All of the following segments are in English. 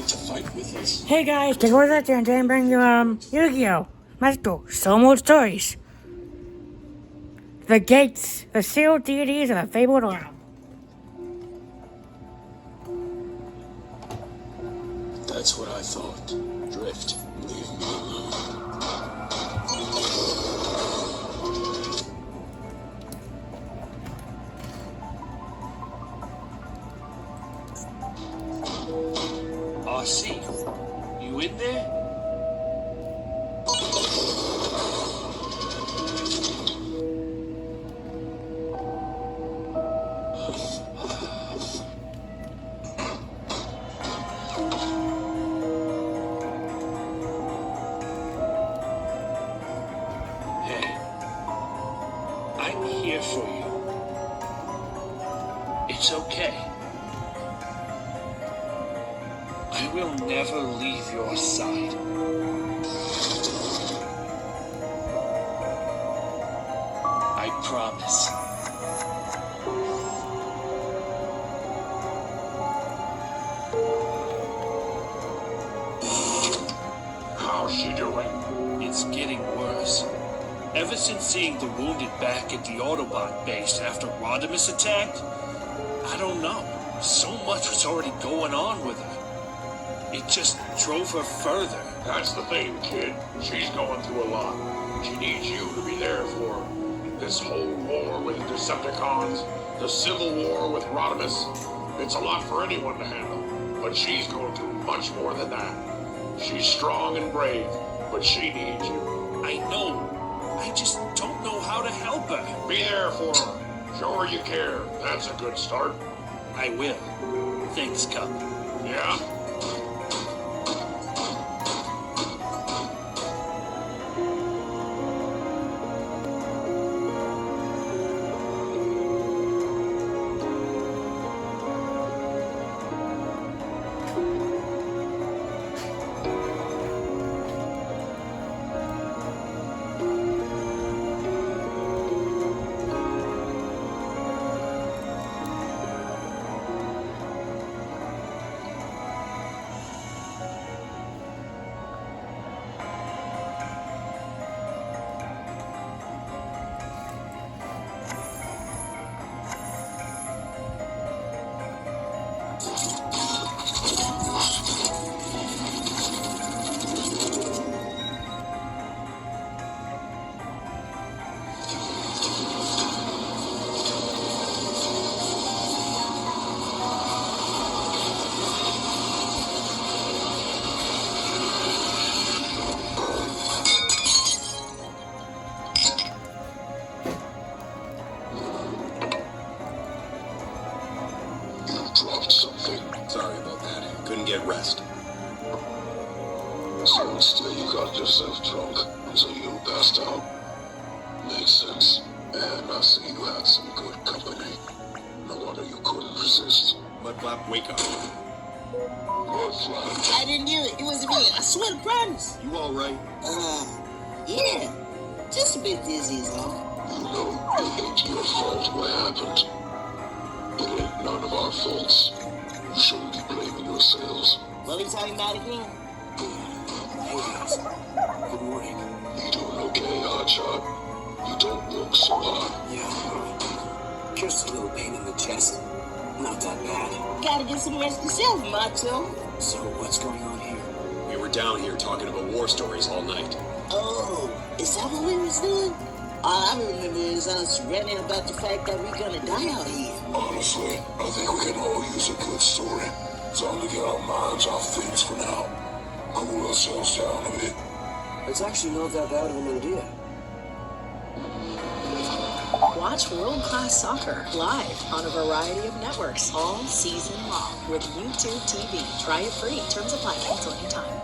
willing to fight with us. Hey guys, take over that and then bring you Yugioh. Master, so more stories. The gates, the sealed deities of the Fabled realm. That's what I thought. Drift. Leave me alone. RC, you in there? Hey, I'm here for you. It's okay. I will never leave your side. I promise. How's she doing? It's getting worse. Ever since seeing the wounded back at the Autobot base after Rodimus attacked, I don't know. So much was already going on with her. It just drove her further. That's the thing, kid. She's going through a lot. She needs you to be there for her. This whole war with Decepticons, the Civil War with Rodimus, it's a lot for anyone to handle. But she's going through much more than that. She's strong and brave, but she needs you. I know. I just don't know how to help her. Be there for her. Show her you care. That's a good start. I will. Thanks, Cup. Yeah? Dropped something. Sorry about that. Couldn't get rest. So instead you got yourself drunk, so you passed out. Makes sense. And I see you had some good company. No wonder you couldn't resist. Mudflap, wake up. Mudflap. I didn't do it. It wasn't me. I swear to promise. You alright? Yeah. Just a bit dizzy is all. You know, it ain't your fault what happened. It ain't none of our faults. You shouldn't be blaming yourselves. What are you talking about again? Hey guys. Good morning. You doing okay, Hotshot? You don't look so hot. Yeah, just a little pain in the chest. Not that bad. Gotta get some rest yourself, Macho. So what's going on here? We were down here talking about war stories all night. Oh, is that what we was doing? All I remember is us ranting about the fact that we're gonna die out here. Honestly, I think we can all use a good story. Time to get our minds off things for now. Cool ourselves down a bit. It's actually not that bad of an idea. Watch world-class soccer live on a variety of networks all season long with YouTube TV. Try it free. Terms apply. Cancel anytime.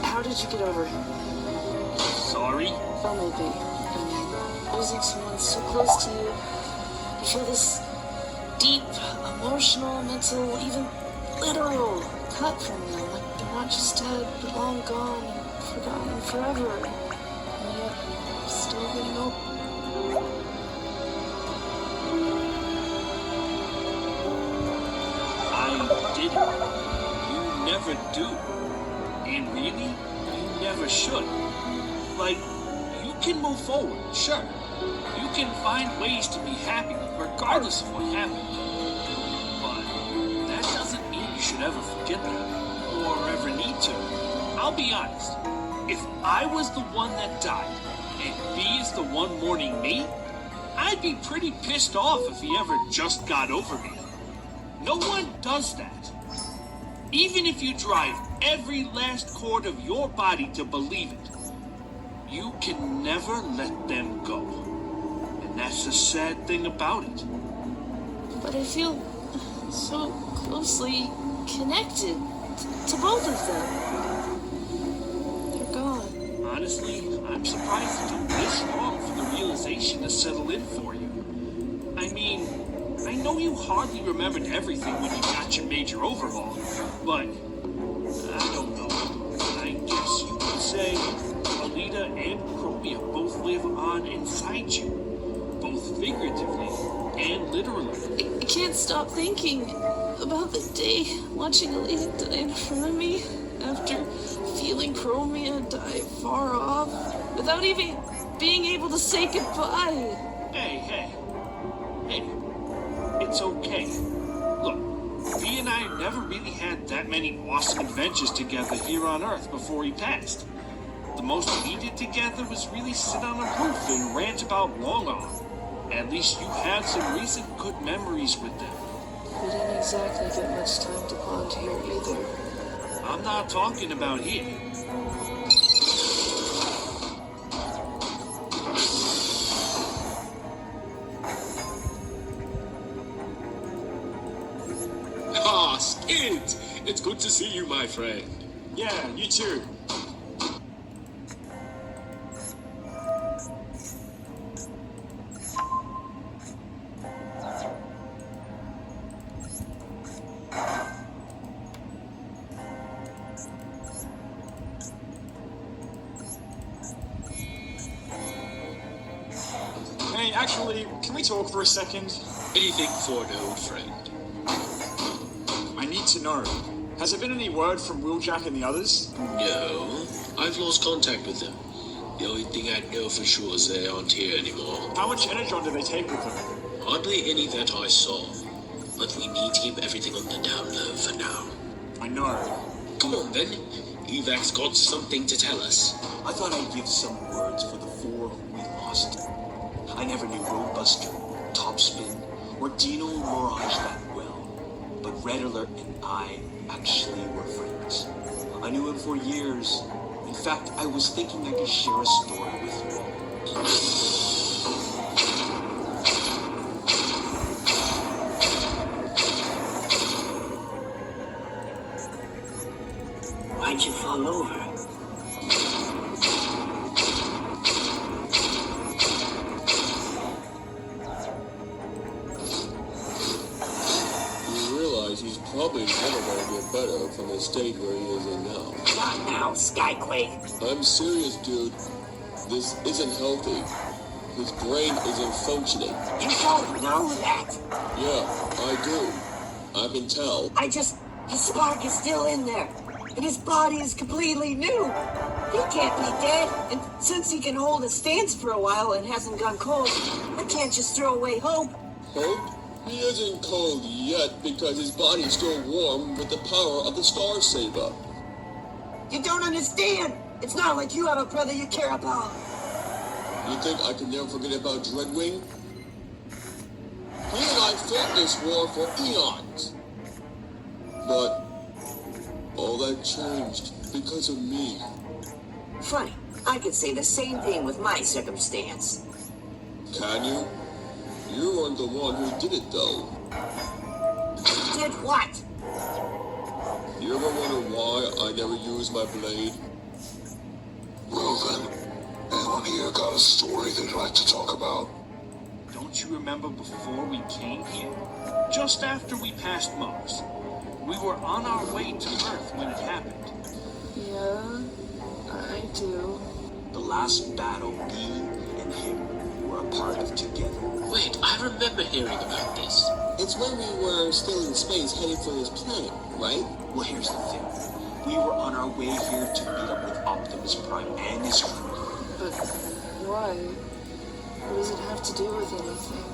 How did you get over? Sorry? Oh, maybe. Losing someone so close to you. You feel this deep, emotional, mental, even literal cut from them. Like they're not just dead, but long gone and forgotten forever. And yet, still getting city. You never do. And really, you never should. Like, you can move forward, sure. You can find ways to be happy regardless of what happened. But that doesn't mean you should ever forget that, or ever need to. I'll be honest. If I was the one that died, and B is the one mourning me, I'd be pretty pissed off if he ever just got over me. No one does that. Even if you drive every last chord of your body to believe it, you can never let them go. And that's the sad thing about it. But I feel so closely connected to both of them. They're gone. Honestly, I'm surprised it took this long for the realization to settle in for you. I mean, I know you hardly remembered everything when you got your major overhaul, but I don't know. I guess you could say Alita and Chromia both live on inside you, both figuratively and literally. I can't stop thinking about the day watching Alita die in front of me after feeling Chromia die far off without even being able to say goodbye. Hey. It's okay. Look, V and I never really had that many awesome adventures together here on Earth before he passed. The most we did together was really sit on a roof and rant about Long Arm. At least you had some recent good memories with them. We didn't exactly get much time to bond here either. I'm not talking about here. Ah, Skid! It's good to see you, my friend. Yeah, you too. Hey, actually, can we talk for a second? Anything for an old friend. I need to know. Has there been any word from Wheeljack and the others? No, I've lost contact with them. The only thing I know for sure is they aren't here anymore. How much energon do they take with them? Hardly any that I saw. But we need to keep everything on the down low for now. I know. Come on then. Evac's got something to tell us. I thought I'd give some words for the four who we lost. I never knew Roadbuster, Topspin, or Dino Mirage that well. But Red Alert and I actually were friends. I knew him for years. In fact, I was thinking I could share a story with you all. Why'd you fall over? You realize he's probably never going to get better from the state where he is in now. Not now, Skyquake. I'm serious, dude. This isn't healthy. His brain isn't functioning. You don't know that. Yeah, I do. I can tell. His spark is still in there. And his body is completely new. He can't be dead. And since he can hold a stance for a while and hasn't gone cold, I can't just throw away hope. Hope? He isn't cold yet because his body's still warm with the power of the Star Saber. You don't understand. It's not like you have a brother you care about. You think I can never forget about Dreadwing? He and I fought this war for eons. But all that changed because of me. Funny, I could say the same thing with my circumstance. Can you? You weren't the one who did it, though. Did what? You ever wonder why I never used my blade? Well then, anyone here got a story they'd like to talk about? Don't you remember before we came here? Just after we passed Mars. We were on our way to Earth when it happened. Yeah, I do. The last battle me and him were a part of together. Wait, I I remember hearing about this. It's when we were still in space heading for this planet, right? Well, here's the thing. We were on our way here to meet up with Optimus Prime and his crew. But why? What does it have to do with anything?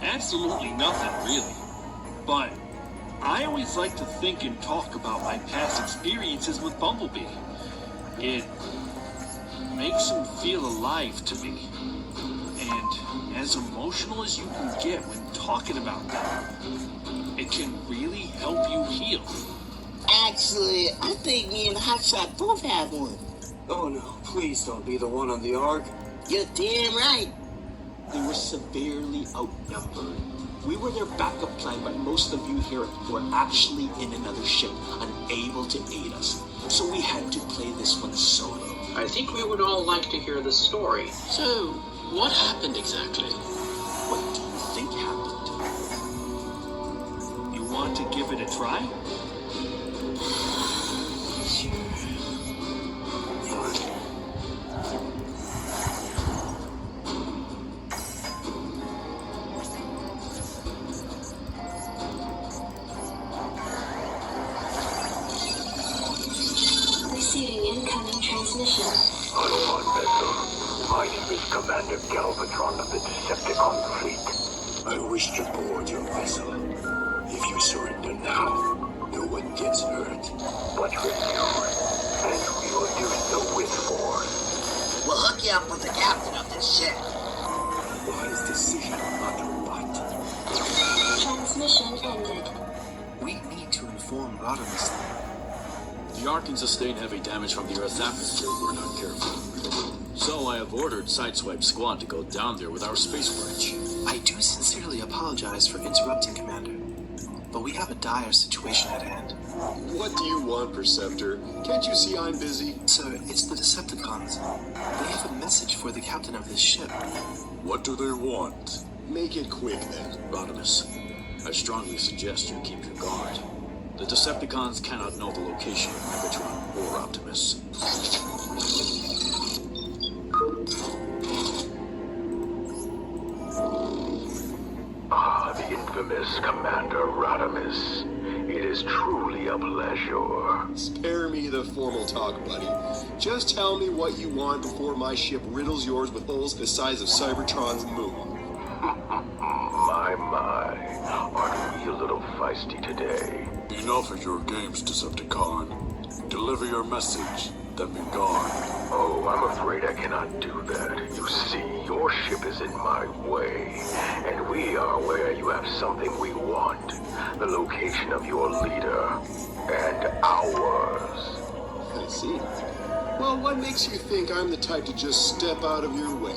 Absolutely nothing, really. But I always like to think and talk about my past experiences with Bumblebee. It makes him feel alive to me. And as emotional as you can get when talking about them, it can really help you heal. Actually, I think me and Hotshot both have one. Oh no, please don't be the one on the Ark. You're damn right. They were severely outnumbered. We were their backup plan, but most of you here were actually in another ship, unable to aid us. So we had to play this one solo. I think we would all like to hear the story. So, what happened exactly? What do you think happened? You want to give it a try? Receiving incoming transmission. Autobot vessel. My name is Commander Galvatron of the Decepticon fleet. I wish to board your vessel. If you surrender now, no one gets hurt. But refuse, and we will do so with force. We'll hook you up with the captain of this ship. Wise decision, Autobot. Transmission ended. We need to inform Rodimus. The Ark can sustain heavy damage from the Earth's atmosphere if we're not careful. So I have ordered Sideswipe Squad to go down there with our space bridge. I do sincerely apologize for interrupting, Commander. But we have a dire situation at hand. What do you want, Perceptor? Can't you see I'm busy? Sir, it's the Decepticons. They have a message for the captain of this ship. What do they want? Make it quick, then. Rodimus, I strongly suggest you keep your guard. The Decepticons cannot know the location of Megatron or Optimus. Ah, the infamous Commander Rodimus. It is truly a pleasure. Spare me the formal talk, buddy. Just tell me what you want before my ship riddles yours with holes the size of Cybertron's moon. My. Aren't we a little feisty today? Enough of your games, Decepticon. Deliver your message, then be gone. Oh, I'm afraid I cannot do that. You see, your ship is in my way, and we are aware you have something we want. The location of your leader, and ours. I see. Well, what makes you think I'm the type to just step out of your way?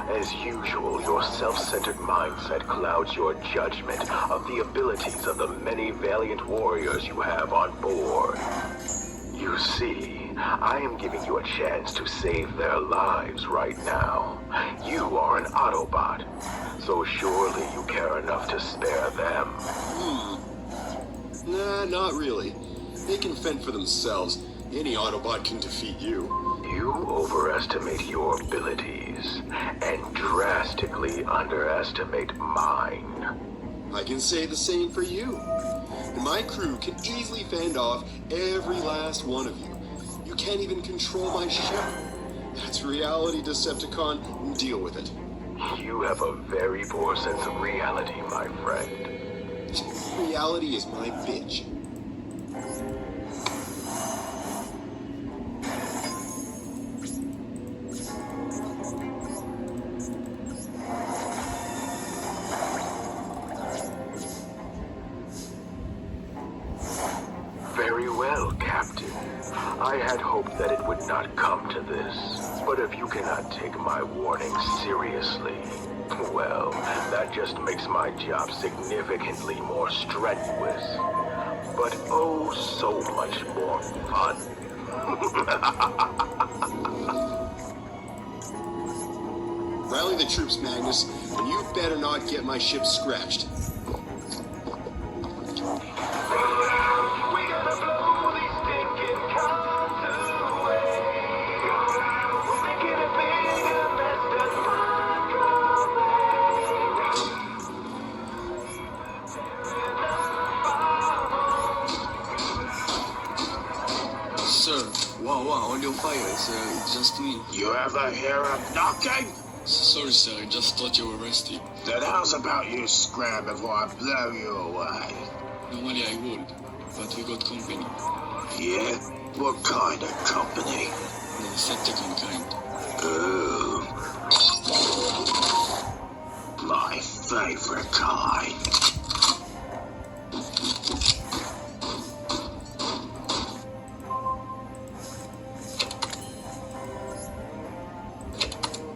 As usual, your self-centered mindset clouds your judgment of the abilities of the many valiant warriors you have on board. You see, I am giving you a chance to save their lives right now. You are an Autobot, so surely you care enough to spare them. Nah, not really. They can fend for themselves. Any Autobot can defeat you. You overestimate your abilities and drastically underestimate mine. I can say the same for you. And my crew can easily fend off every last one of you. You can't even control my ship. That's reality, Decepticon. Deal with it. You have a very poor sense of reality, my friend. Reality is my bitch. Very well, Captain. I had hoped that it would not come to this. But if you cannot take my warning seriously, well, that just makes my job significantly more strenuous. But oh, so much more fun. Rally the troops, Magnus, and you better not get my ship scratched. fire, it's just me. You ever hear him knocking? Sorry, sir, I just thought you were resting. Then how's about you scram before I blow you away? Normally I would, but we got company. Yeah? What kind of company? The Decepticon kind. Ooh. My favorite kind.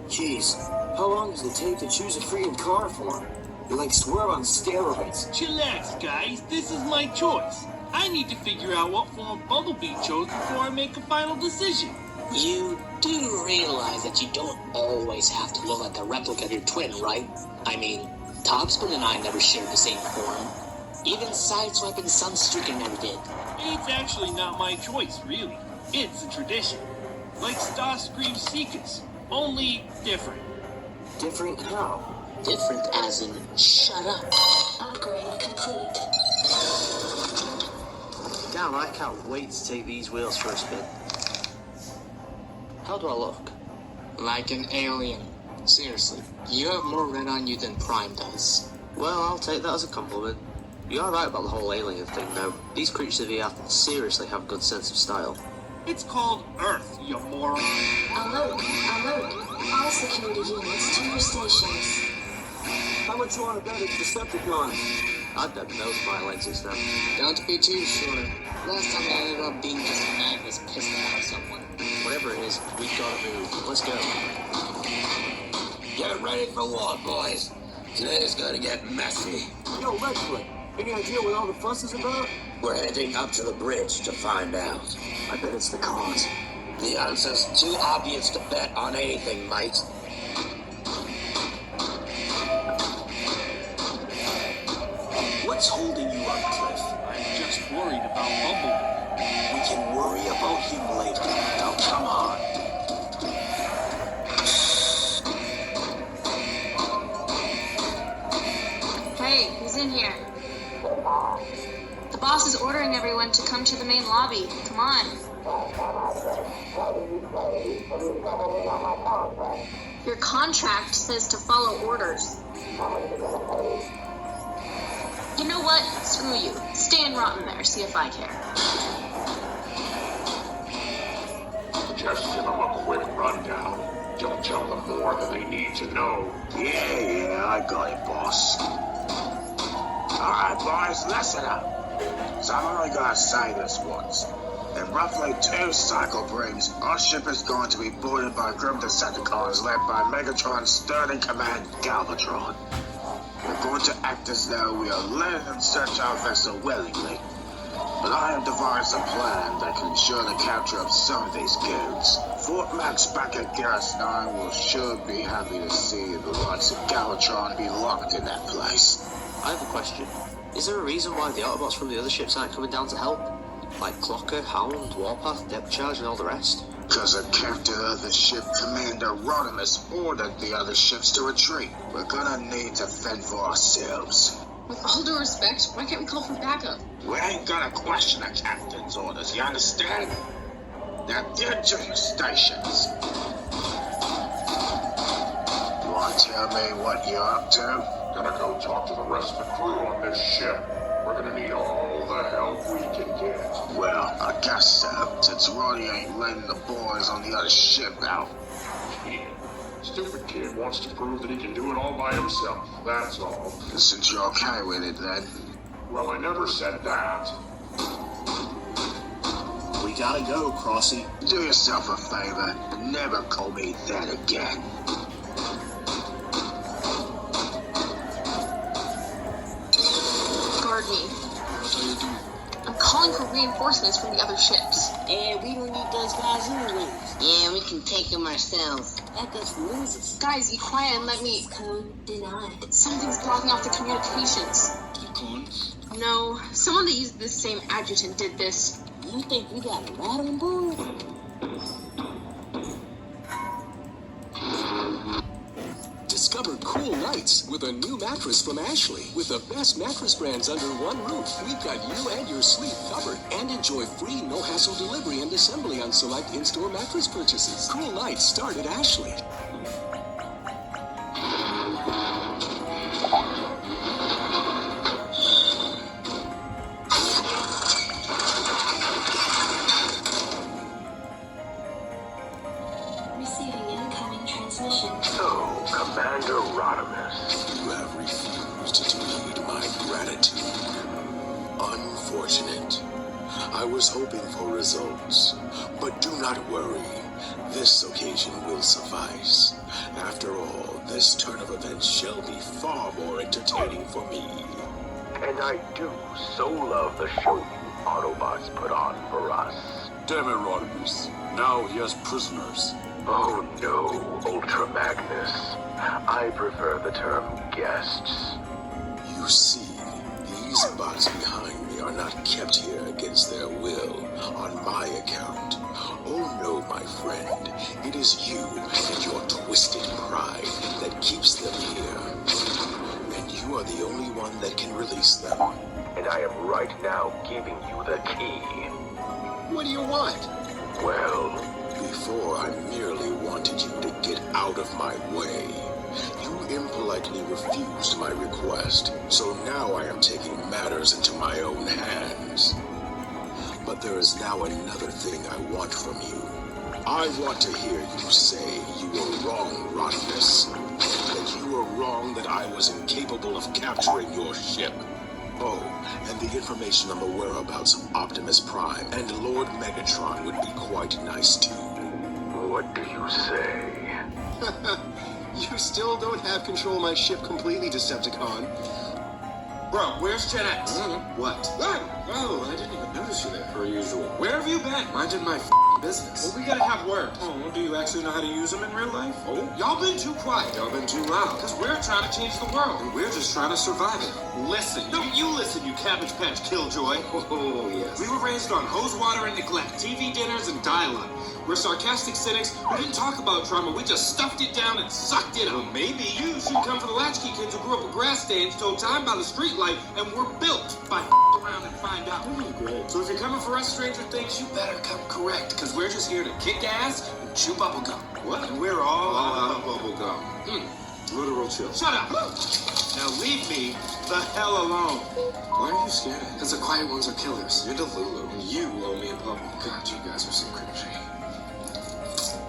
Jeez, how long does it take to choose a freaking car for? You're like Swerve on steroids. Chillax, guys. This is my choice. I need to figure out what form Bumblebee chose before I make a final decision. You do realize that you don't always have to look like a replica of your twin, right? I mean, Topspin and I never shared the same form. Even Sideswipe and Sunstreaker never did. It's actually not my choice, really. It's a tradition. Like Starscream Seekers, only different. Different how? Different as in, shut up. Upgrade complete. Damn, I can't wait to take these wheels for a spin. How do I look? Like an alien. Seriously, you have more red on you than Prime does. Well, I'll take that as a compliment. You are right about the whole alien thing, though. These creatures of the earth seriously have a good sense of style. It's called Earth, you moron. Alert, alert. All security units to your stations. How much you want to bet it's Decepticons? I'd bet those my legs is them. Don't be too sure. Last time I ended up being just mad was pissed about someone. Whatever it is, we gotta move. Let's go. Get ready for war, boys. Today's gonna get messy. Yo, Redfoot, any idea what all the fuss is about? We're heading up to the bridge to find out. I bet it's the cause. The answer's too obvious to bet on anything, mate. What's holding you up, Cliff? I'm just worried about Bumblebee. We can worry about him later. Now, come on. Hey, who's in here? The boss is ordering everyone to come to the main lobby. Come on. Your contract says to follow orders. You know what? Screw you. Stay and rot in there, see if I care. Just give them a quick rundown. Don't tell them more than they need to know. Yeah, I got it, boss. Alright, boys, listen up. So I'm only gonna say this once. In roughly 2 cycle brings, our ship is going to be boarded by a group of Decepticons led by Megatron's third-in-command Galvatron. We're going to act as though we are letting them search our vessel willingly. But I have devised a plan that can ensure the capture of some of these goons. Fort Max back at Garrus 9 will sure be happy to see the likes of Galvatron be locked in that place. I have a question. Is there a reason why the Autobots from the other ships aren't coming down to help? Like Clocker, Hound, Warpath, Depth Charge, and all the rest? Because the captain of the ship, Commander Rodimus, ordered the other ships to retreat. We're gonna need to fend for ourselves. With all due respect, why can't we call for backup? We ain't gonna question the captain's orders, you understand? Now get to your stations. You wanna tell me what you're up to? Gonna go talk to the rest of the crew on this ship. We're gonna need all the help we can get. Well, I guess so, since Roddy ain't letting the boys on the other ship out. Yeah. Stupid kid wants to prove that he can do it all by himself, that's all. Since you're okay with it, then. Well, I never said that. We gotta go, Crossy. Do yourself a favor and never call me that again. Guard me. What are you doing? I'm calling for reinforcements from the other ships. And we don't need those guys anyways. Yeah, we can take them ourselves. That goes for losers. Guys, be quiet and let me... Code denied. Something's blocking off the communications. The cons? No, someone that used this same adjutant did this. You think we got a rat on board? Discover cool nights with a new mattress from Ashley. With the best mattress brands under one roof, we've got you and your sleep covered. And enjoy free no-hassle delivery and assembly on select in-store mattress purchases. Cool nights start at Ashley. Receiving incoming transmission. So, Commander Rodimus, You have refused to heed my gratitude. Unfortunate. I was hoping for results, but do not worry. This occasion will suffice. After all, this turn of events shall be far more entertaining for me. and I do so love the show you Autobots put on for us. Damn it, Rodimus. Now he has prisoners. Oh no, Ultra Magnus. I prefer the term guests. You see, these bots behind me are not kept here against their will, on my account. Oh no, my friend, it is you and your twisted pride that keeps them here. And you are the only one that can release them. And I am right now giving you the key. What do you want? Well, before I merely wanted you to get out of my way. You impolitely refused my request, so now I am taking matters into my own hands. But there is now another thing I want from you. I want to hear you say you were wrong, Rodimus. That you were wrong, that I was incapable of capturing your ship. Oh, and the information on the whereabouts of Optimus Prime and Lord Megatron would be quite nice too. What do you say? You still don't have control of my ship completely, Decepticon. Bro, where's Gen X? What? Oh, I didn't even notice you there. Per usual. Where have you been? Minding my business. Well, we gotta have work. Oh, do you actually know how to use them in real life? Oh? Y'all been too quiet. Y'all been too loud. Because we're trying to change the world. And we're just trying to survive it. Listen. No, you listen, you Cabbage Patch Killjoy. Oh, yes. We were raised on hose water and neglect, TV dinners and dial-up. We're sarcastic cynics who didn't talk about trauma, we just stuffed it down and sucked it up. Well, maybe You should come for the latchkey kids who grew up with grass stains, told time by the street light, and were built by around and find out. Great. So if you're coming for us, Stranger Things, you better come correct, because we're just here to kick ass and chew bubble gum. What? And we're all out of bubble gum. Literal chill. Shut up! Now leave me the hell alone. Why are you scared? Because the quiet ones are killers. You're Delulu. And you owe me a bubble. God, you guys are so cringy.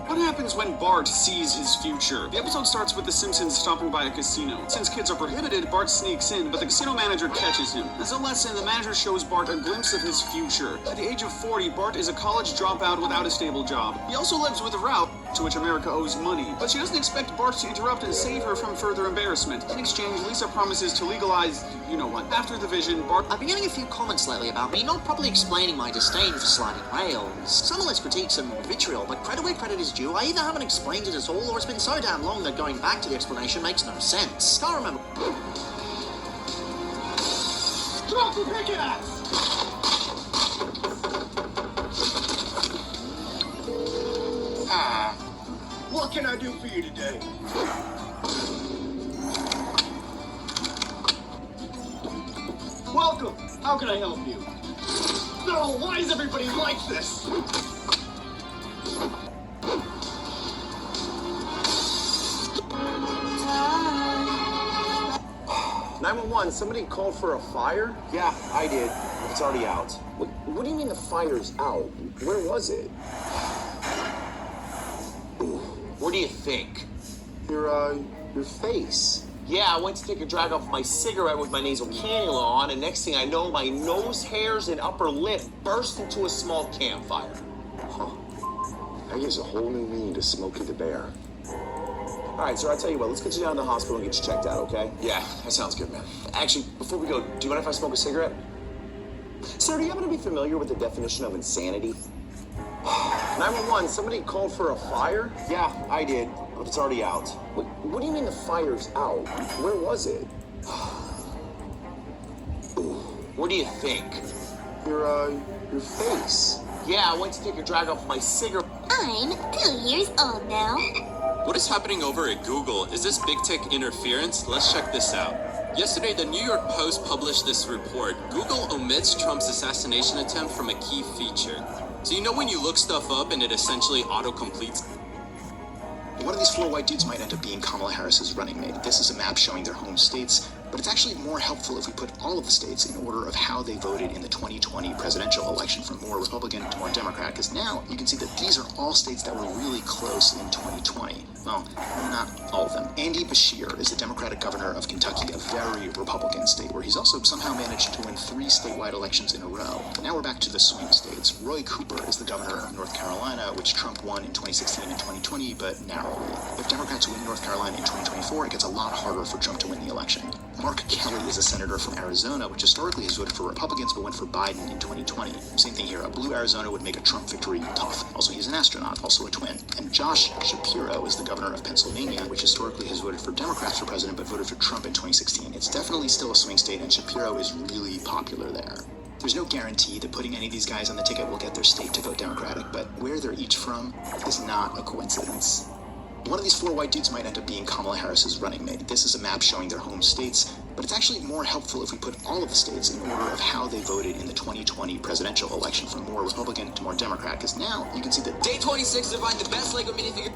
What happens when Bart sees his future? The episode starts with the Simpsons stopping by a casino. Since kids are prohibited, Bart sneaks in, but the casino manager catches him. As a lesson, the manager shows Bart a glimpse of his future. At the age of 40, Bart is a college dropout without a stable job. He also lives with Ralph, to which America owes money. But she doesn't expect Bart to interrupt and save her from further embarrassment. In exchange, Lisa promises to legalize, you know what. After the vision, Bart... I've been getting a few comments lately about me not properly explaining my disdain for sliding rails. Some of those critiques and vitriol, but credit where credit is due. I either haven't explained it at all, or it's been so damn long that going back to the explanation makes no sense. Can't remember. Drop the pickaxe! What can I do for you today? Welcome! How can I help you? No, why is everybody like this? 911, somebody called for a fire? Yeah, I did. It's already out. What do you mean the fire's out? Where was it? What do you think? Your face. Yeah, I went to take a drag off my cigarette with my nasal cannula on, and next thing I know, my nose hairs and upper lip burst into a small campfire. Huh. That gives a whole new meaning to Smokey the Bear. All right, sir, I'll tell you what, let's get you down to the hospital and get you checked out, okay? Yeah, that sounds good, man. Actually, before we go, do you mind if I smoke a cigarette? Sir, do you happen to be familiar with the definition of insanity? 911, somebody called for a fire? Yeah, I did, but it's already out. What do you mean the fire's out? Where was it? What do you think? Your face. Yeah, I went to take a drag off my cigarette. I'm 2 years old now. What is happening over at Google? Is this big tech interference? Let's check this out. Yesterday, the New York Post published this report. Google omits Trump's assassination attempt from a key feature. So you know when you look stuff up and it essentially auto-completes? One of these four white dudes might end up being Kamala Harris's running mate. This is a map showing their home states, but it's actually more helpful if we put all of the states in order of how they voted in the 2020 presidential election from more Republican to more Democrat, because now you can see that these are all states that were really close in 2020. Well, not all of them. Andy Beshear is the Democratic governor of Kentucky, a very Republican state, where he's also somehow managed to win 3 statewide elections in a row. But now we're back to the swing states. Roy Cooper is the governor of North Carolina, which Trump won in 2016 and 2020, but narrowly. If Democrats win North Carolina in 2024, it gets a lot harder for Trump to win the election. Mark Kelly is a senator from Arizona, which historically has voted for Republicans but went for Biden in 2020. Same thing here. A blue Arizona would make a Trump victory tough. Also, he's an astronaut, also a twin. And Josh Shapiro is the governor of Pennsylvania, which historically has voted for Democrats for president but voted for Trump in 2016. It's definitely still a swing state, and Shapiro is really popular there. There's no guarantee that putting any of these guys on the ticket will get their state to vote Democratic, but where they're each from is not a coincidence. One of these four white dudes might end up being Kamala Harris's running mate. This is a map showing their home states, but it's actually more helpful if we put all of the states in order of how they voted in the 2020 presidential election from more Republican to more Democrat, because now you can see that Day 26 to find the best LEGO minifigure.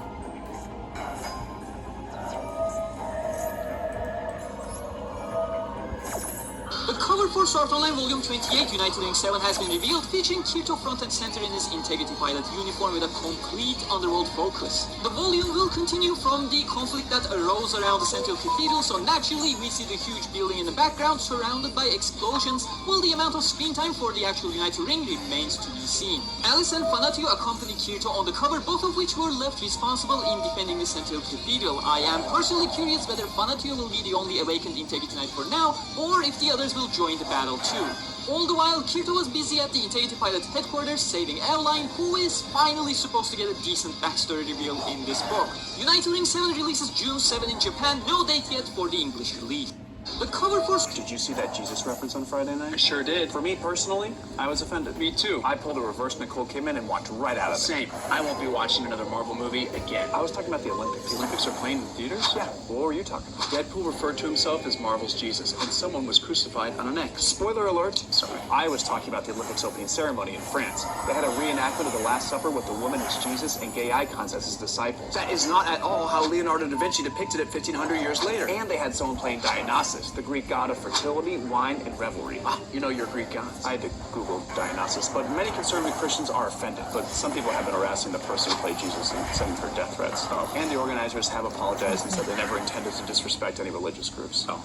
The cover for Sword Online Volume 28, United Link 7 has been revealed, featuring Kirito front and center in his Integrity Pilot uniform with a complete underworld focus. The volume will continue from the conflict that arose around the Central Cathedral, so naturally we see the huge building in the background surrounded by explosions, while the amount of screen time for the actual United Ring remains to be seen. Alice and Fanatio accompany Kirito on the cover, both of which were left responsible in defending the Central Cathedral. I am personally curious whether Fanatio will be the only awakened Integrity Knight for now, or if the others will join the battle too. All the while, Kirito was busy at the Integrity Pilot headquarters saving Airline, who is finally supposed to get a decent backstory reveal in this book. United Ring 7 releases June 7 in Japan, no date yet for the English release. The cover for... Did you see that Jesus reference on Friday night? I sure did. For me personally, I was offended. Me too. I pulled a reverse Nicole Kidman and walked right out of it. Same. I won't be watching another Marvel movie again. I was talking about the Olympics. The Olympics are playing in theaters? Yeah. What were you talking about? Deadpool referred to himself as Marvel's Jesus, and someone was crucified on an X. Spoiler alert. Sorry. I was talking about the Olympics opening ceremony in France. They had a reenactment of the Last Supper with the woman as Jesus and gay icons as his disciples. That is not at all how Leonardo da Vinci depicted it 1,500 years later. And they had someone playing Dionysus, the Greek god of fertility, wine, and revelry. Ah, you know your Greek gods. I had to Google Dionysus, but many conservative Christians are offended. But some people have been harassing the person who played Jesus and sending her death threats. And the organizers have apologized and said they never intended to disrespect any religious groups. Oh.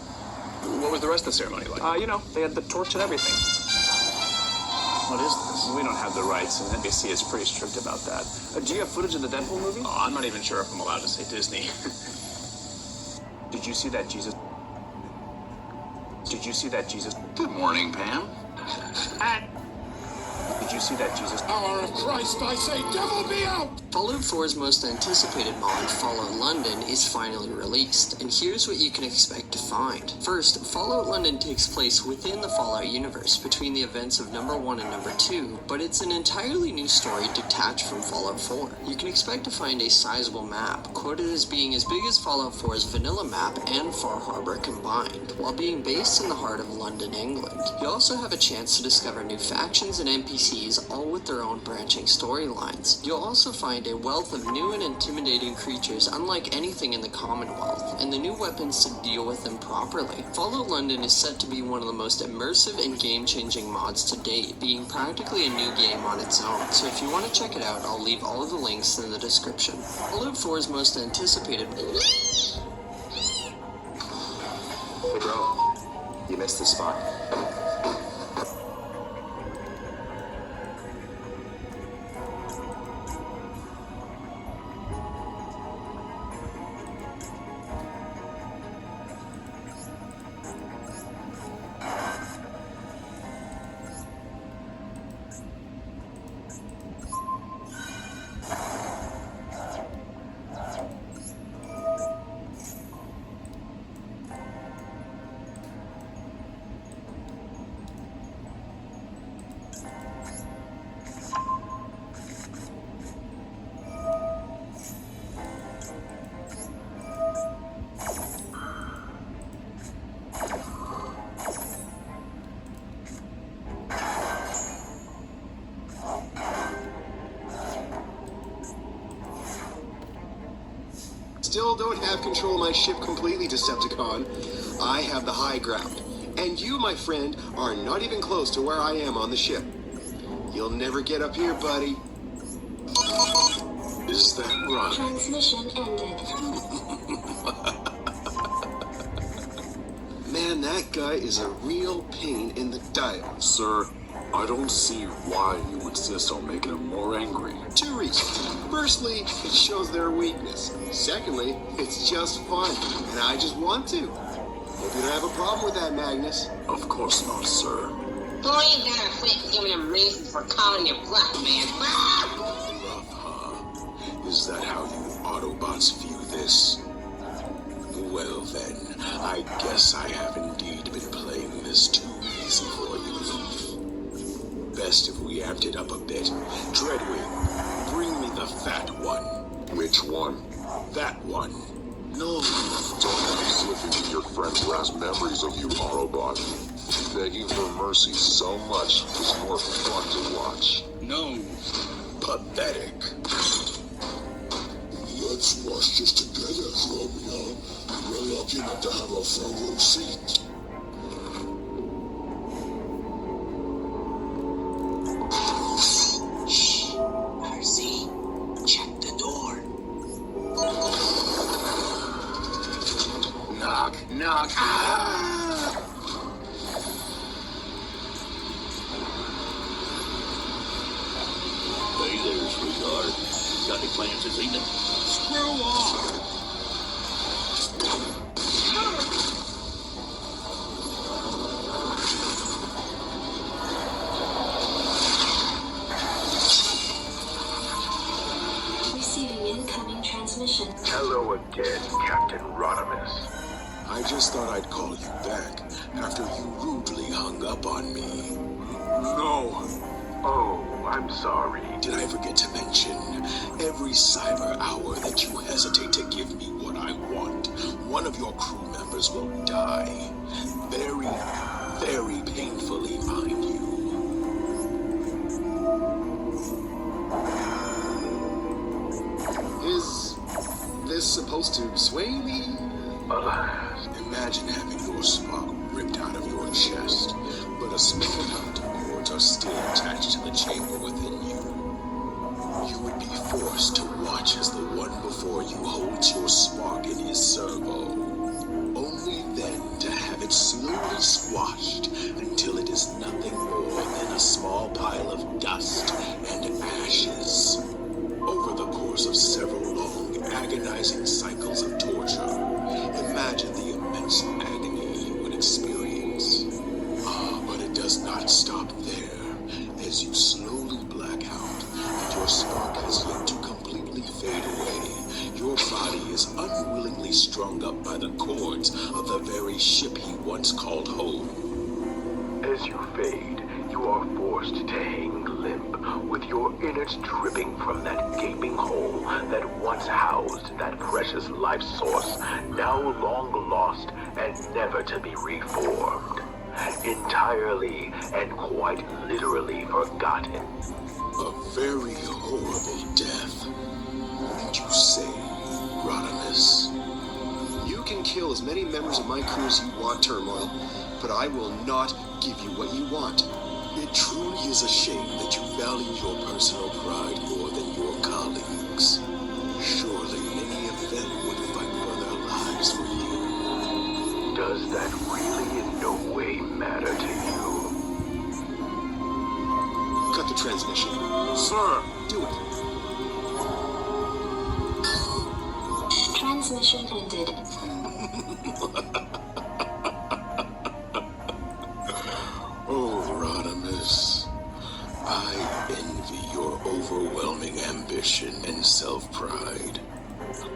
What was the rest of the ceremony like? They had the torch and everything. What is this? We don't have the rights, and NBC is pretty strict about that. Do you have footage of the Deadpool movie? Oh, I'm not even sure if I'm allowed to say Disney. Did you see that Jesus? Did you see that Jesus? Good morning, Pam. Did you see that Jesus? Power of Christ, I say, devil be out! Fallout 4's most anticipated mod, Fallout London, is finally released, and here's what you can expect to find. First, Fallout London takes place within the Fallout universe, between the events of number 1 and number 2, but it's an entirely new story detached from Fallout 4. You can expect to find a sizable map, quoted as being as big as Fallout 4's vanilla map and Far Harbor combined, while being based in the heart of London, England. You also have a chance to discover new factions and NPCs, all with their own branching storylines. You'll also find a wealth of new and intimidating creatures unlike anything in the Commonwealth, and the new weapons to deal with them properly. Fallout London is set to be one of the most immersive and game-changing mods to date, being practically a new game on its own, so if you want to check it out, I'll leave all of the links in the description. Fallout 4's most anticipated... Hey bro, you missed this spot. don't have control of my ship completely, Decepticon. I have the high ground. And you, my friend, are not even close to where I am on the ship. You'll never get up here, buddy. Is that right? Transmission ended. Man, that guy is a real pain in the dial. Sir, I don't see why you insist on making him more angry. 2 reasons. Firstly, it shows their weakness. Secondly, it's just fun, and I just want to. Hope you don't have a problem with that, Magnus. Of course not, sir. Boy, you gotta quit giving him reasons for calling you bluff, man. Rough, huh? Is that how you Autobots view this? Well then, I guess I have indeed been playing this too easy for you. Best if we amped it up a bit. Dreadwing, bring me the fat one. Which one? That one. No. Don't be slipping your friend's last memories of you, Autobot. Begging for mercy so much was more fun to watch. No. Pathetic. Let's watch this together, Romeo. We're lucky enough to have a front row seat. Shh. Percy, check the door. Knock, knock. Ah! Hey there, sweetheart. Got any plans this evening? Screw off! Receiving incoming transmission. Hello again, Captain Rodimus. I just thought I'd call you back after you rudely hung up on me. No. Oh, I'm sorry. Did I forget to mention, every cyber hour that you hesitate to give me what I want, one of your crew members will die. Very, very painfully, mind you. Is this supposed to sway me? Alas, imagine having your spark ripped out of your chest, but a small amount of cords are still attached to the chamber within you. You would be forced to watch as the one before you holds your spark in his servo, only then to have it slowly squashed until it is nothing more than a small pile of dust and ashes. Over the course of several long, agonizing cycles of torture, imagine the immense agony you would experience. But it does not stop there. As you slowly black out, and your spark has yet to completely fade away, your body is unwillingly strung up by the cords of the very ship he once called home. As you fade, you are forced to hang limp, with your innards dripping from that gaping hole that once housed that precious life source, now long lost and never to be reformed. Entirely and quite literally forgotten. A very horrible death. Wouldn't you say, Rodimus? You can kill as many members of my crew as you want, Turmoil, but I will not give you what you want. It truly is a shame that you value your personal pride more than your colleagues. Surely many of them would fight for their lives for you. Does that really in no way matter to you? Cut the transmission. Sir! Do it. Transmission ended. Oh, Rodimus, I envy your overwhelming ambition and self-pride.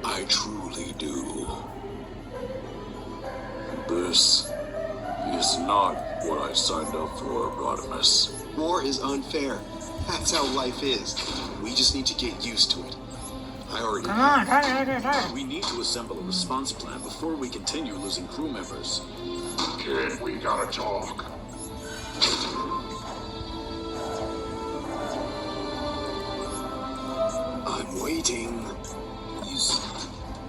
I truly do. This is not what I signed up for, Rodimus. War is unfair. That's how life is. We just need to get used to it. I already... We need to assemble a response plan before we continue losing crew members. Kid, we gotta talk. I'm waiting. You see,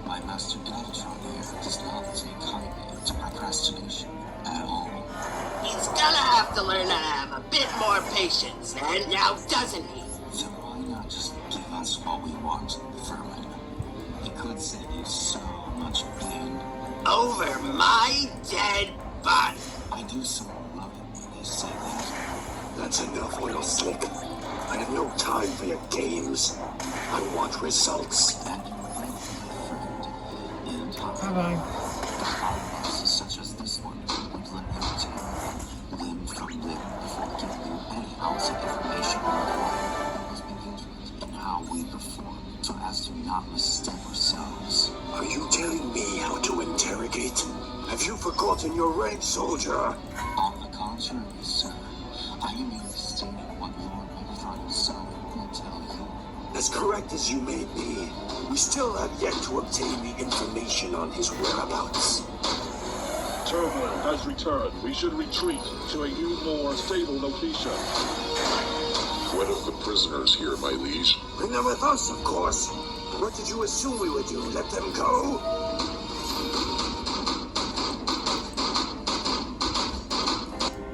my Master Galvatron here does not take kindly to procrastination at all. He's gonna have to learn how to have a bit more patience, and now doesn't he? Then why not just give us what we want, Furman? It could save you so much pain. Over my dead body. I do so love it when you say that. That's enough, Oil Slick. I have no time for your games. I want results. Bye-bye. Such as this one would let you take limb from limb before giving you any ounce of information required. It was beginning in how we perform, so as to not misstep ourselves. Are you telling me how to interrogate? Have you forgotten your rank, soldier? On the contrary, sir. I am merely stating what Lord Megatron himself will tell you. As correct as you may be, we still have yet to obtain the information on his whereabouts. Turbo has returned. We should retreat to a new, more stable location. What of the prisoners here, my liege? Bring them with us, of course. What did you assume we would do? Let them go?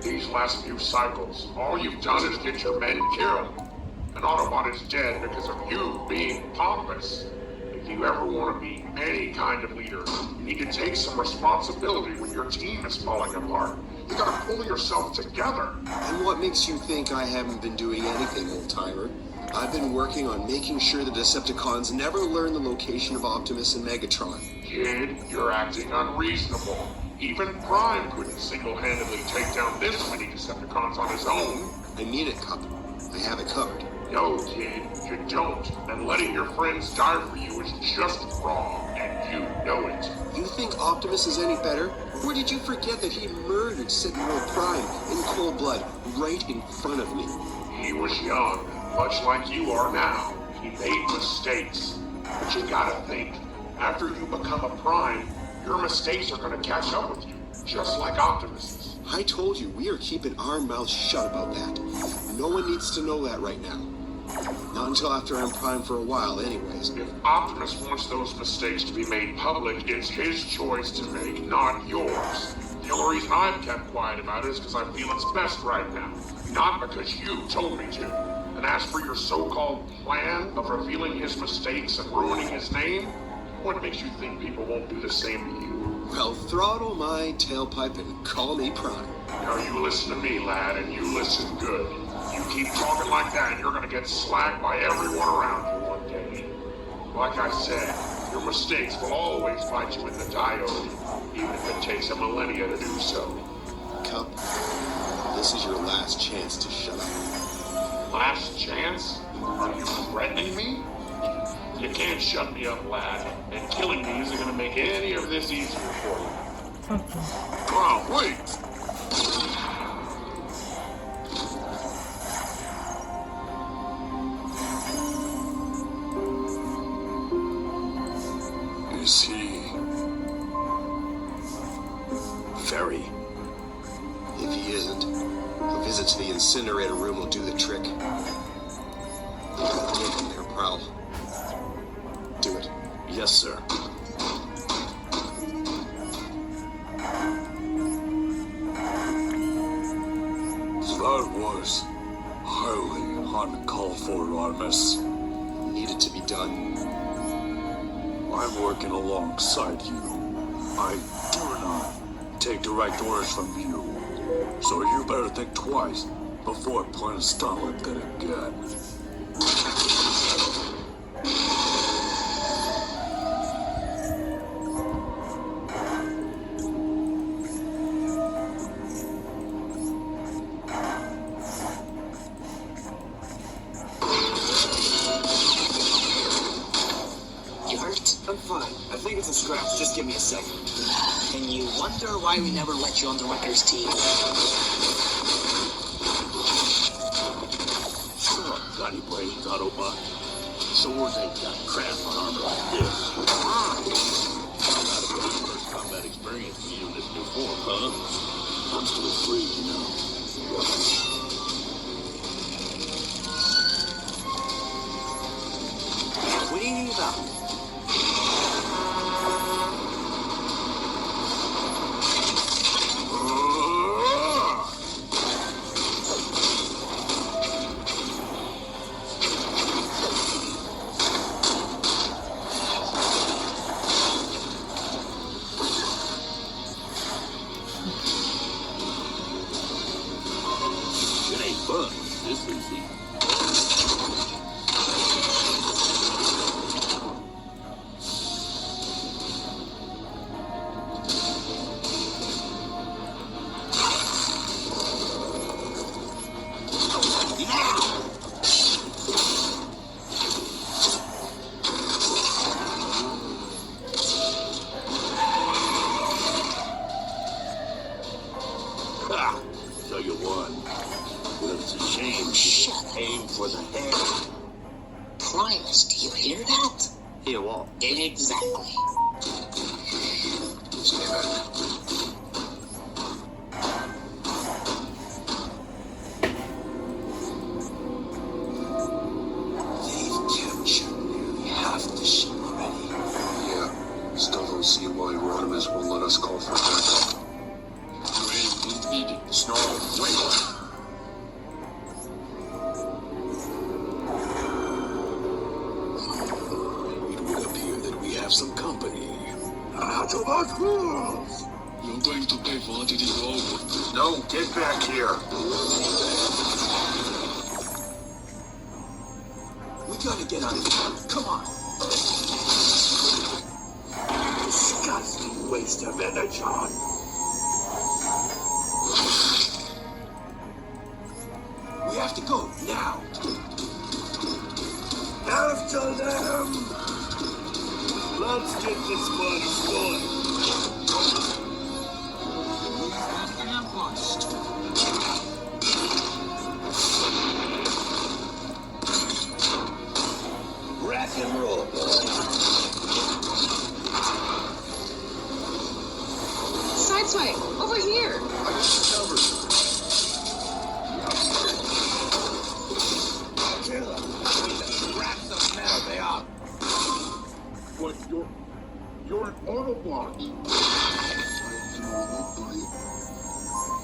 These last few cycles, all you've done is get your men killed. An Autobot is dead because of you being pompous. If you ever want to be any kind of leader, you need to take some responsibility when your team is falling apart. You gotta pull yourself together. And what makes you think I haven't been doing anything, old-timer? I've been working on making sure the Decepticons never learn the location of Optimus and Megatron. Kid, you're acting unreasonable. Even Prime couldn't single-handedly take down this many Decepticons on his own. I mean it, Cup. I have it covered. No, kid, you don't. And letting your friends die for you is just wrong, and you know it. You think Optimus is any better? Or did you forget that he murdered Sentinel Prime in cold blood right in front of me? He was young, much like you are now. He made mistakes. But you gotta think, after you become a Prime, your mistakes are gonna catch up with you, just like Optimus's. I told you, we are keeping our mouths shut about that. No one needs to know that right now. Not until after I'm Prime for a while, anyways. If Optimus wants those mistakes to be made public, it's his choice to make, not yours. The only reason I've kept quiet about it is because I feel it's best right now, not because you told me to. And as for your so-called plan of revealing his mistakes and ruining his name, what makes you think people won't do the same to you? Well, throttle my tailpipe and call me Prime. Now you listen to me, lad, and you listen good. You keep talking like that, and you're gonna get slacked by everyone around you one day. Like I said, your mistakes will always bite you in the diode, even if it takes a millennia to do so. Cup, this is your last chance to shut up. Last chance? Are you threatening me? You can't shut me up, lad, and killing me isn't gonna make any of this easier for you. Oh, wait! Is he... Very. If he isn't, a visit to the incinerator room will do the trick. Take him there, Prowl. Do it. Yes, sir. That was highly uncalled for, Artemis. Needed to be done. I'm working alongside you. I do not take direct orders from you. So you better think twice before pulling a stunt like that again. I'm fine. I think it's a scratch. Just give me a second. And you wonder why we never let you on the Wreckers team. Shut up, Johnny Blaze, Autobot. Swords ain't got crap on armor like this. Not a good first combat experience for you in this new form, huh? I'm still free, you know. What do you need about? fun. This easy. Tell you what, well, it's a shame. Shut up. Aim for the head. Primus, do you hear that? Hear what? Exactly. Stay back. They've captured nearly half the ship already. Yeah, still don't see why Rodimus won't let us call for backup. Snarl, wait. It would appear that we have some company. Out of our fools! You're going to pay for what it is over. No, get back here. We gotta get out of here. Come on. Disgusting waste of energy. We have to go now. After them. Let's get this party going. Rock and roll. Sideswipe, over here. I got you covered. But you're an Autobot.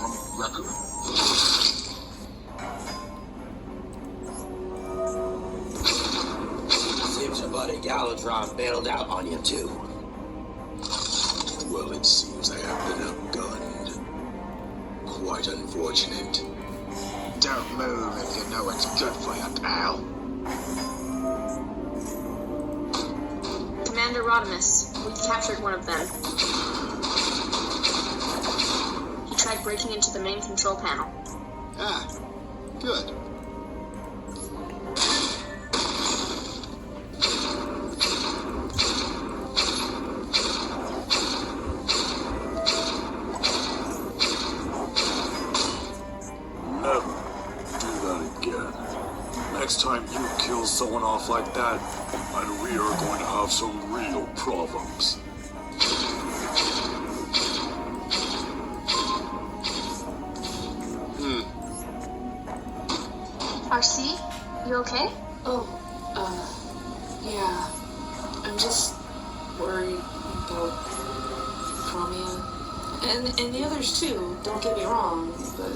I'm a wrecker. Seems your buddy Galvatron bailed out on you too. Well, it seems I have been outgunned. Quite unfortunate. Don't move if you know it's good for you, pal. Commander Rodimus, we've captured one of them. He tried breaking into the main control panel. Ah, good. Never do that again. Next time you kill someone off like that, and we are going to have some real problems. RC, you okay? Oh, yeah. I'm just worried about Chromia. And the others too, don't get me wrong, but...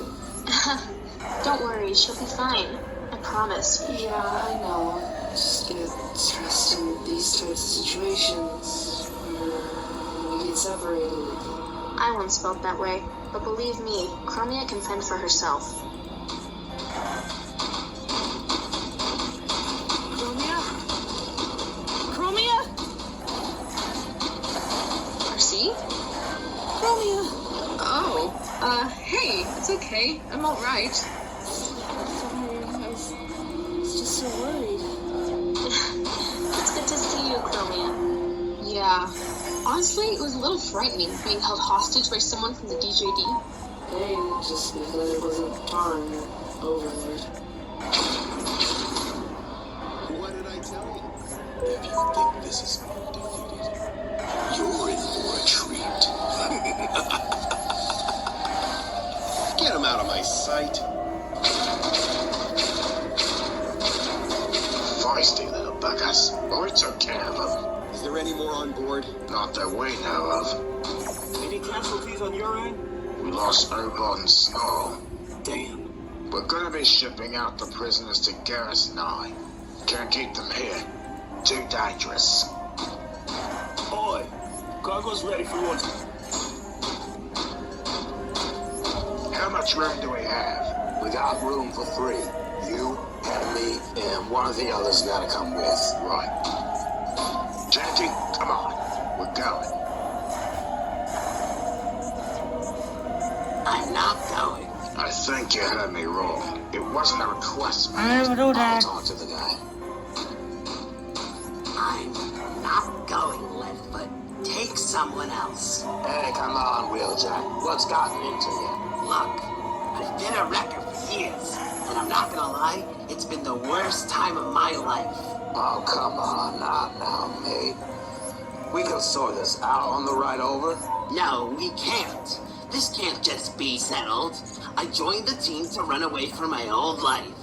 Don't worry, she'll be fine. I promise. Yeah, I know. I just get stressed in these types of situations where we get separated. I once felt that way, but believe me, Chromia can fend for herself. Chromia? RC? Chromia! Oh, hey, it's okay. I'm alright. Sorry, I was just so worried. It's good to see you, Chromia. Yeah. Honestly, it was a little frightening being held hostage by someone from the DJD. Hey, just because it wasn't Tarn or Overlord. What did I tell you? If you think this is me defeated, you're in for a treat. Get him out of my sight. Feisty little buggers. Oh, we took care of them. Is there any more on board? Not that we know of. Any casualties on your end? We lost Obot and Snarl. Damn. We're gonna be shipping out the prisoners to Garrison 9. Can't keep them here. Too dangerous. Oi! Cargo's ready for order. How much room do we have? We got room for 3. You and me, and one of the others gotta come with. Right. Janty, come on. We're going. I'm not going. I think you heard me wrong. It wasn't a request. I never do that. I'll talk to the guy. I'm not going, Liftfoot. Take someone else. Hey, come on, Wheeljack. What's gotten into you? Look, I've been a wrecker for years, and I'm not gonna lie, it's been the worst time of my life. Oh, come on, not now, mate. We can sort this out on the ride over. No, we can't. This can't just be settled. I joined the team to run away from my old life.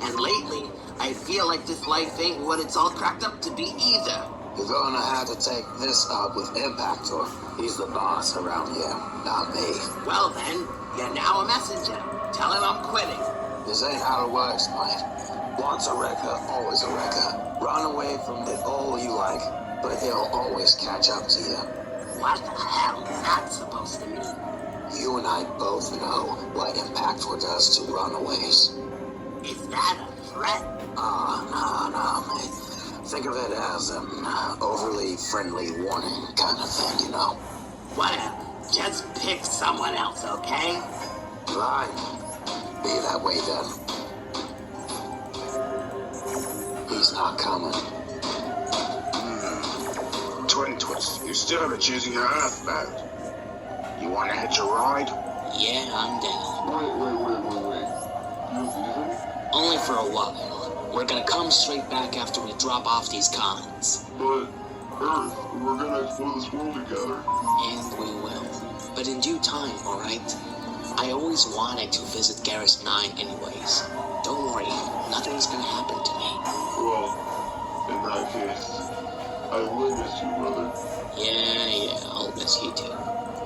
And lately, I feel like this life ain't what it's all cracked up to be either. You're gonna have to take this up with Impactor. He's the boss around here, not me. Well then, you're now a messenger. Tell him I'm quitting. This ain't how it works, mate. Once a wrecker, always a wrecker. Run away from it all you like, but it'll always catch up to you. What the hell is that supposed to mean? You and I both know what Impactor does to runaways. Is that a threat? No, mate. Think of it as an overly friendly warning kind of thing, you know? Whatever. Just pick someone else, okay? Fine. Be that way then. He's not coming. Twin Twist, you still haven't chosen your Earthbound. You want to hitch a ride? Yeah, I'm down. Wait. You leaving? Only for a while. We're gonna come straight back after we drop off these cons. But, Earth, we're gonna explore this world together. And we will. But in due time, alright? I always wanted to visit Garrus 9 anyways. Don't worry, nothing's gonna happen to me. Well, in that case, I will miss you, brother. Yeah, I'll miss you too.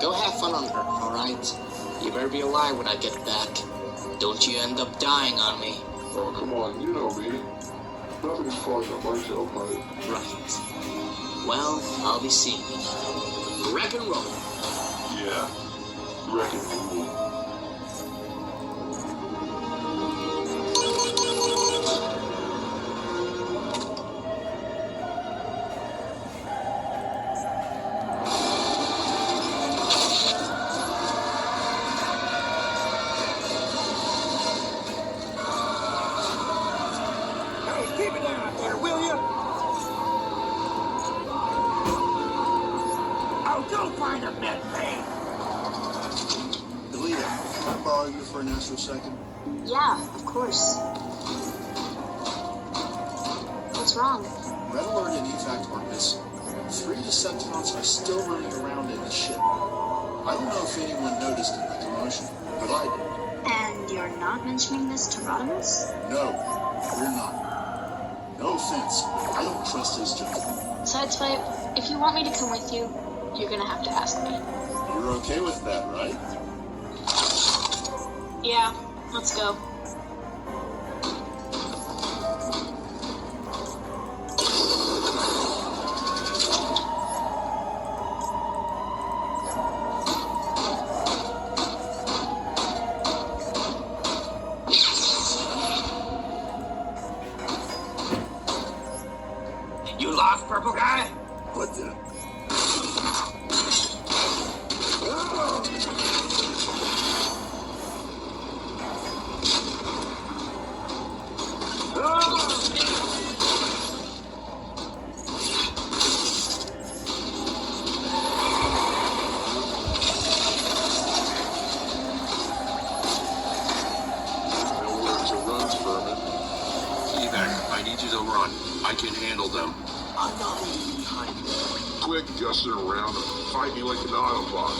Go have fun on Earth, alright? You better be alive when I get back. Don't you end up dying on me. Oh, come on, you know me. Nothing's clogged up my tailpipe. Right. Well, I'll be seeing you. Wreck and roll. Yeah, wreck and roll. For an extra second? Yeah, of course. What's wrong? Red Alert and evac are missing. 3 Decepticons are still running around in the ship. I don't know if anyone noticed in the commotion, but I did. And you're not mentioning this to Rodimus? No, we're not. No offense, I don't trust his judgment. Sideswipe, if you want me to come with you, you're gonna have to ask me. You're okay with that, right? Yeah, let's go. You lost, purple guy? What the? I can handle them. I'm not leaving behind. Quit gussing around and fight me like an Autobot.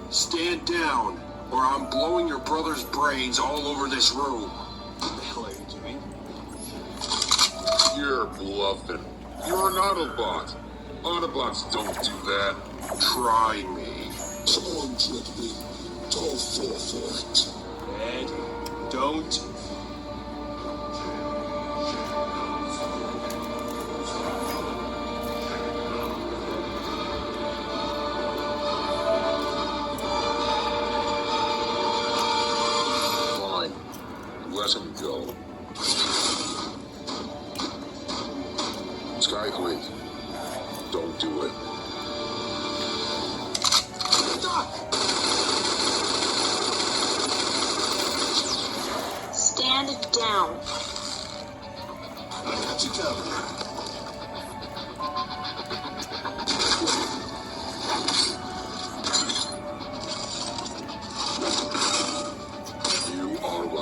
Stand down, or I'm blowing your brother's brains all over this room. What the hell are you doing? You're bluffing. You're an Autobot. Autobots don't do that. Try me. Come on, Jetby. Don't fall for it. Ed, don't. Let him go. Skyquake, don't do it. Stand down. I got you covered.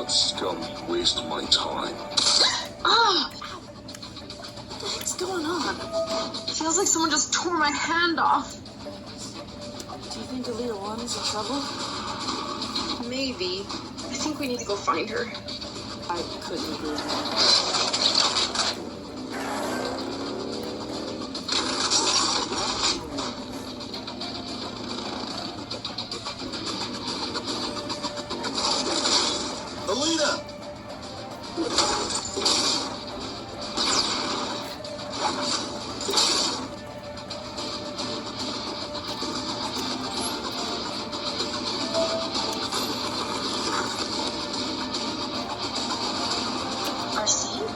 Scum waste my time. Ah! What's going on? Feels like someone just tore my hand off. Do you think Alita 1 is in trouble? Maybe. I think we need to go find her. I couldn't agree more. Our scene?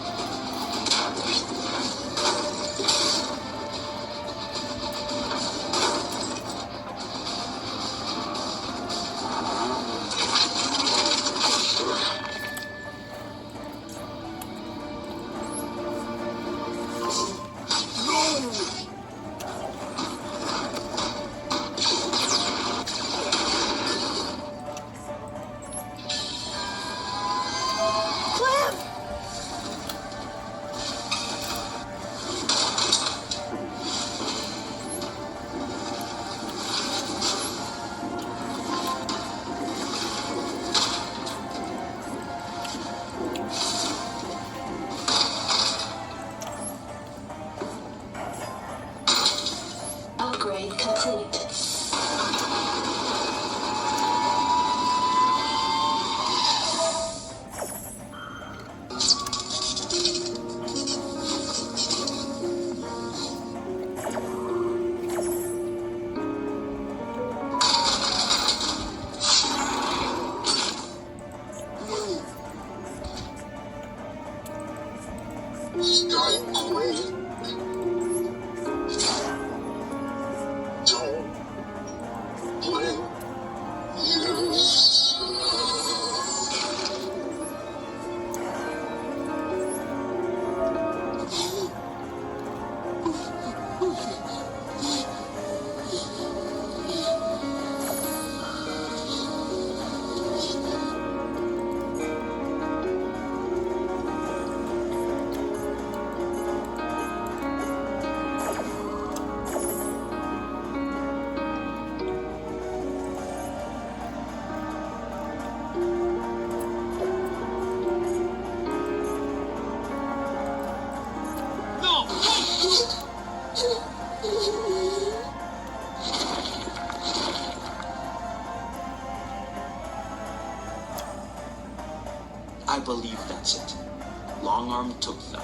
Arm took them,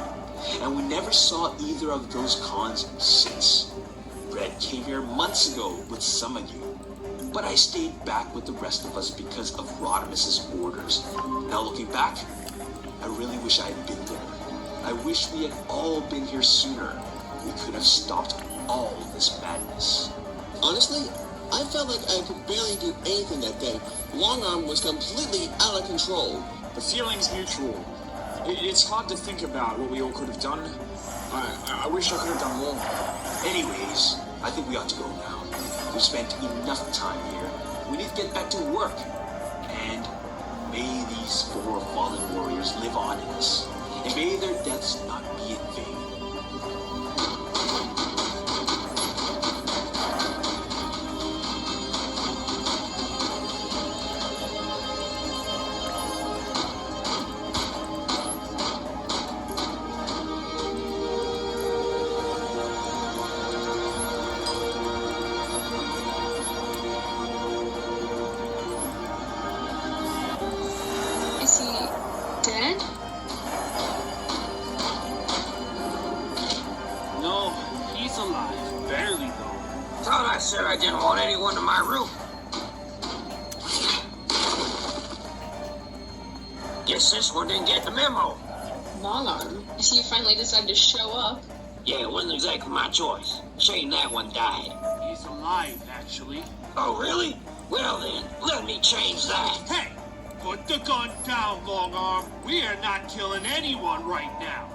and we never saw either of those cons since. Red came here months ago with some of you, but I stayed back with the rest of us because of Rodimus's orders. Now looking back, I really wish I had been there. I wish we had all been here sooner. We could have stopped all this madness. Honestly, I felt like I could barely do anything that day. Long Arm was completely out of control. The feeling's mutual. It's hard to think about what we all could have done. I wish I could have done more. Anyways, I think we ought to go now. We've spent enough time here. We need to get back to work. And may these 4 fallen warriors live on in us. And may their deaths not be in vain. Is he dead? No, he's alive. Barely, though. Thought I said I didn't want anyone in my room. Guess this one didn't get the memo. Long Arm? Is he finally decided to show up? Yeah, it wasn't exactly my choice. Shame that one died. He's alive, actually. Oh, really? Well then, let me change that. Hey! Put the gun down, Long Arm. We are not killing anyone right now.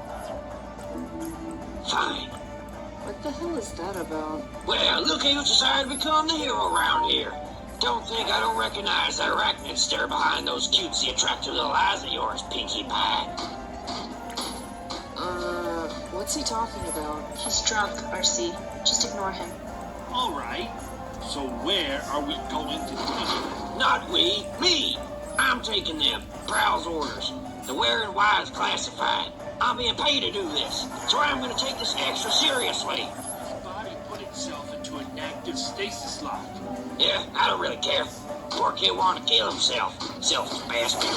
Fine. What the hell is that about? Well, look who decided to become the hero around here. Don't think I don't recognize that arachnid stare behind those cutesy attractive little eyes of yours, Pinkie Pie. What's he talking about? He's drunk, RC. Just ignore him. All right. So where are we going to take him? Not we, me. I'm taking them. Prowl's orders. The where and why is classified. I'm being paid to do this, so I'm going to take this extra seriously. His body put itself into an active stasis lock. Yeah, I don't really care. Poor kid wanted to kill himself. Selfish bastard.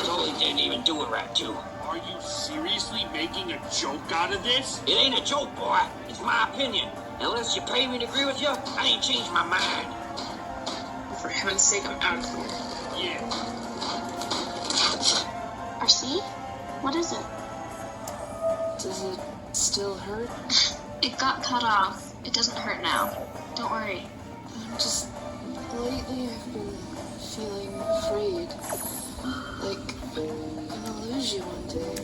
Totally didn't even do it right, too. Are you seriously making a joke out of this? It ain't a joke, boy. It's my opinion. Unless you pay me to agree with you, I ain't changed my mind. For heaven's sake, I'm out of here. Yeah. RC? What is it? Does it still hurt? It got cut off. It doesn't hurt now. Don't worry. I'm just... Lately I've been feeling afraid. Like I'm gonna lose you one day.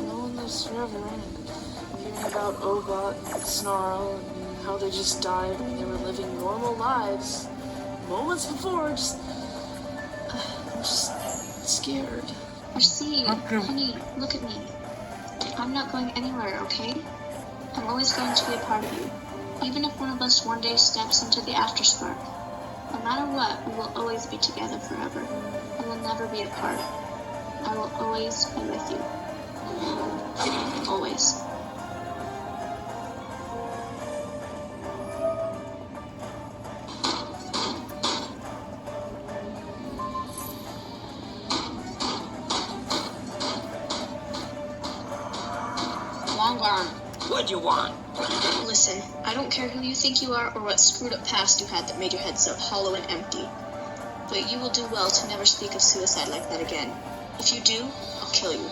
No one lives forever, and hearing about Obot and Snarl and how they just died when they were living normal lives moments before, I'm just scared. RC, honey, look at me. I'm not going anywhere, okay? I'm always going to be a part of you. Even if one of us one day steps into the afterspark. No matter what, we will always be together forever. We will never be apart. I will always be with you. Always. Long Arm. What'd you want? Listen, I don't care who you think you are or what screwed up past you had that made your head so hollow and empty. But you will do well to never speak of suicide like that again. If you do, I'll kill you.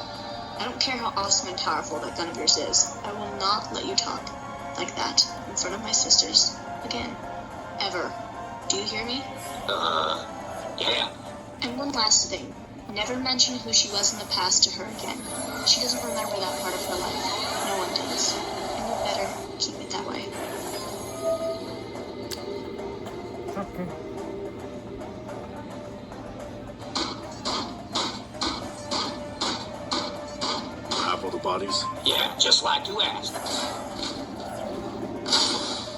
I don't care how awesome and powerful that gun of yours is. I will not let you talk like that in front of my sisters again. Ever. Do you hear me? Yeah. And one last thing. Never mention who she was in the past to her again. She doesn't remember that part of her life. No one does. And you better keep it that way. Okay. Have all the bodies? Yeah, just like you asked.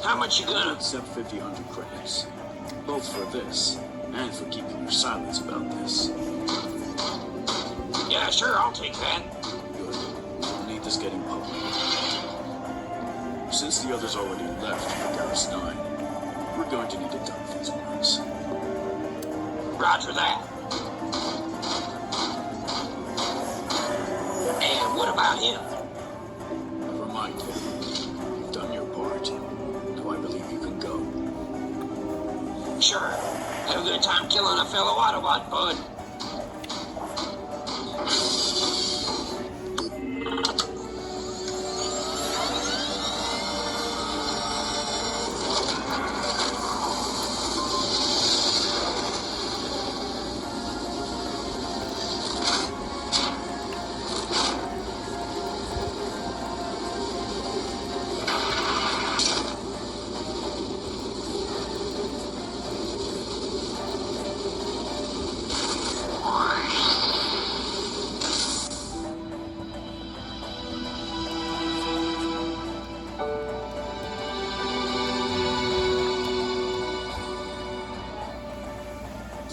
How much you gonna? Accept 5,000 credits. Both for this, and for keeping your silence about this. Yeah, sure, I'll take that. Good. We don't need this getting public. Since the others already left for Garrus 9, we're going to need to dump these ones. Roger that. And What about him? Never mind, kid. You've done your part. Now I believe you can go. Sure. Have a good time killing a fellow Autobot, bud.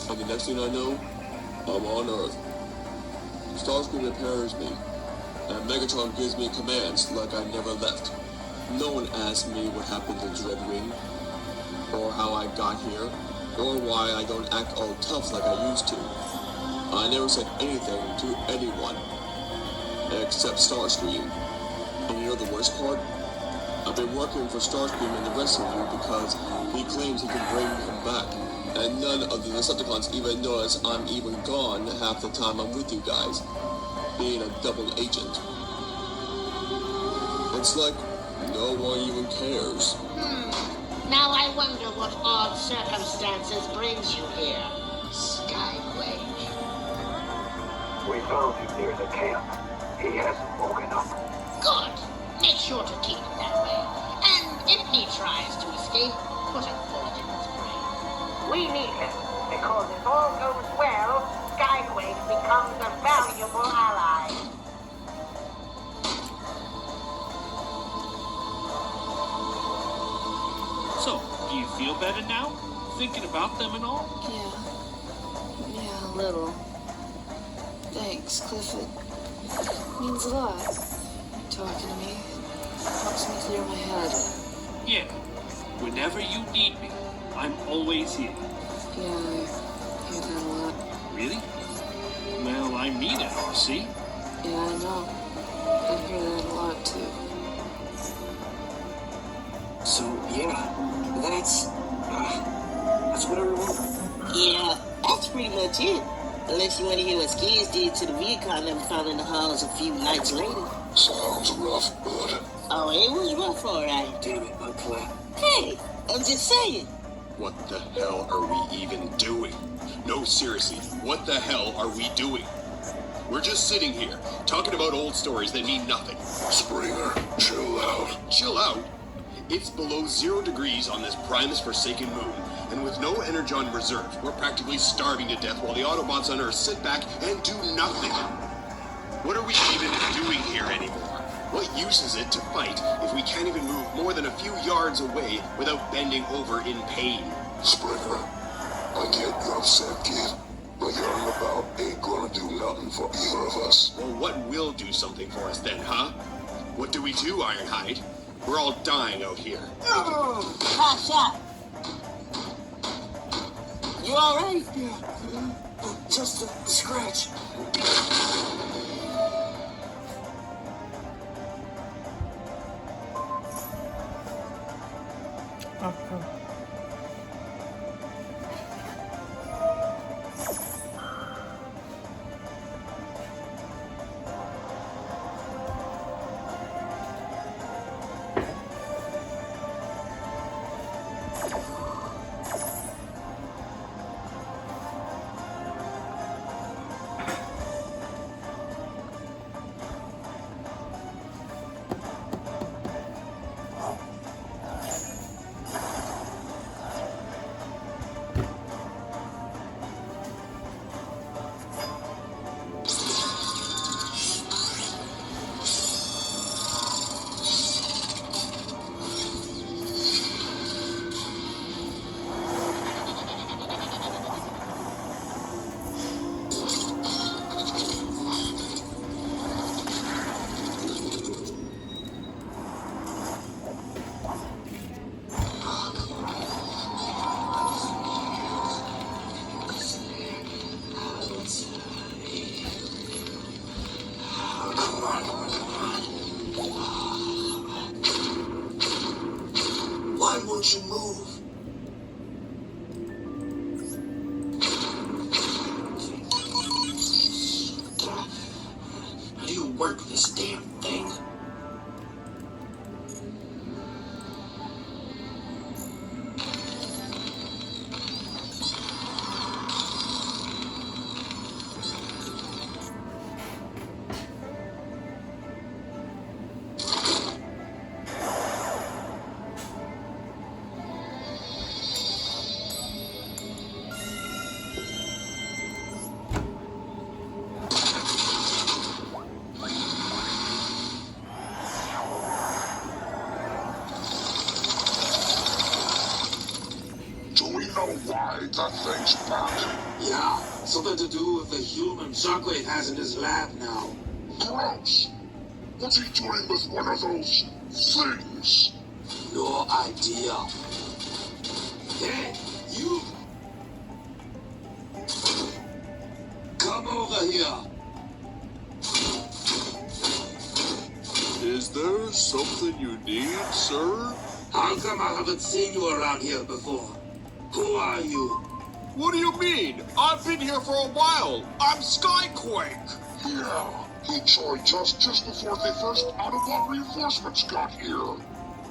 And the next thing I know, I'm on Earth. Starscream repairs me, and Megatron gives me commands like I never left. No one asked me what happened to Dread Ring, or how I got here, or why I don't act all tough like I used to. I never said anything to anyone, except Starscream. And you know the worst part? I've been working for Starscream and the rest of you because he claims he can bring him back. And none of the Decepticons even notice I'm even gone half the time I'm with you guys, being a double agent. It's like no one even cares. Now I wonder what odd circumstances brings you here, Skyway. We found him near the camp. He hasn't woken up. Good. Make sure to keep it that way. And if he tries to escape, put a bullet in his brain. We need him, because if all goes well, Skyway becomes a valuable ally. So, do you feel better now? Thinking about them and all? Yeah, a little. Thanks, Clifford. Means a lot. Talking to me helps me clear my head. Yeah. Whenever you need me, I'm always here. Yeah, I hear that a lot. Really? Well, I mean it, RC. Yeah, I know. I hear that a lot, too. So, yeah, that's what I remember. Yeah, that's pretty much it. Unless you want to hear what Skids did to the vehicle I never found in the halls a few nights later. Sounds rough, bud. Oh, it was rough, all right. Damn it, my plan. Hey, I'm just saying. What the hell are we even doing? No, seriously, what the hell are we doing? We're just sitting here, talking about old stories that mean nothing. Springer, chill out. Chill out? It's below 0 degrees on this Primus Forsaken moon, and with no Energon reserve, we're practically starving to death while the Autobots on Earth sit back and do nothing. What are we even doing here anymore? What use is it to fight if we can't even move more than a few yards away without bending over in pain? Springer, I get you're upset, kid, but yelling about ain't gonna do nothing for either of us. Well, what will do something for us then, huh? What do we do, Ironhide? We're all dying out here. Oh, hot shot. You all right? Yeah, just a scratch. don't you move? How do you work this damn thing? Why that thing's back? Yeah, something to do with the human Shockwave has in his lab now. Gross! What's he doing with one of those things? No idea. Hey, you! Come over here. Is there something you need, sir? How come I haven't seen you around here before? Who are you? What do you mean? I've been here for a while. I'm Skyquake. Yeah, he joined us just before the first Autobot reinforcements got here.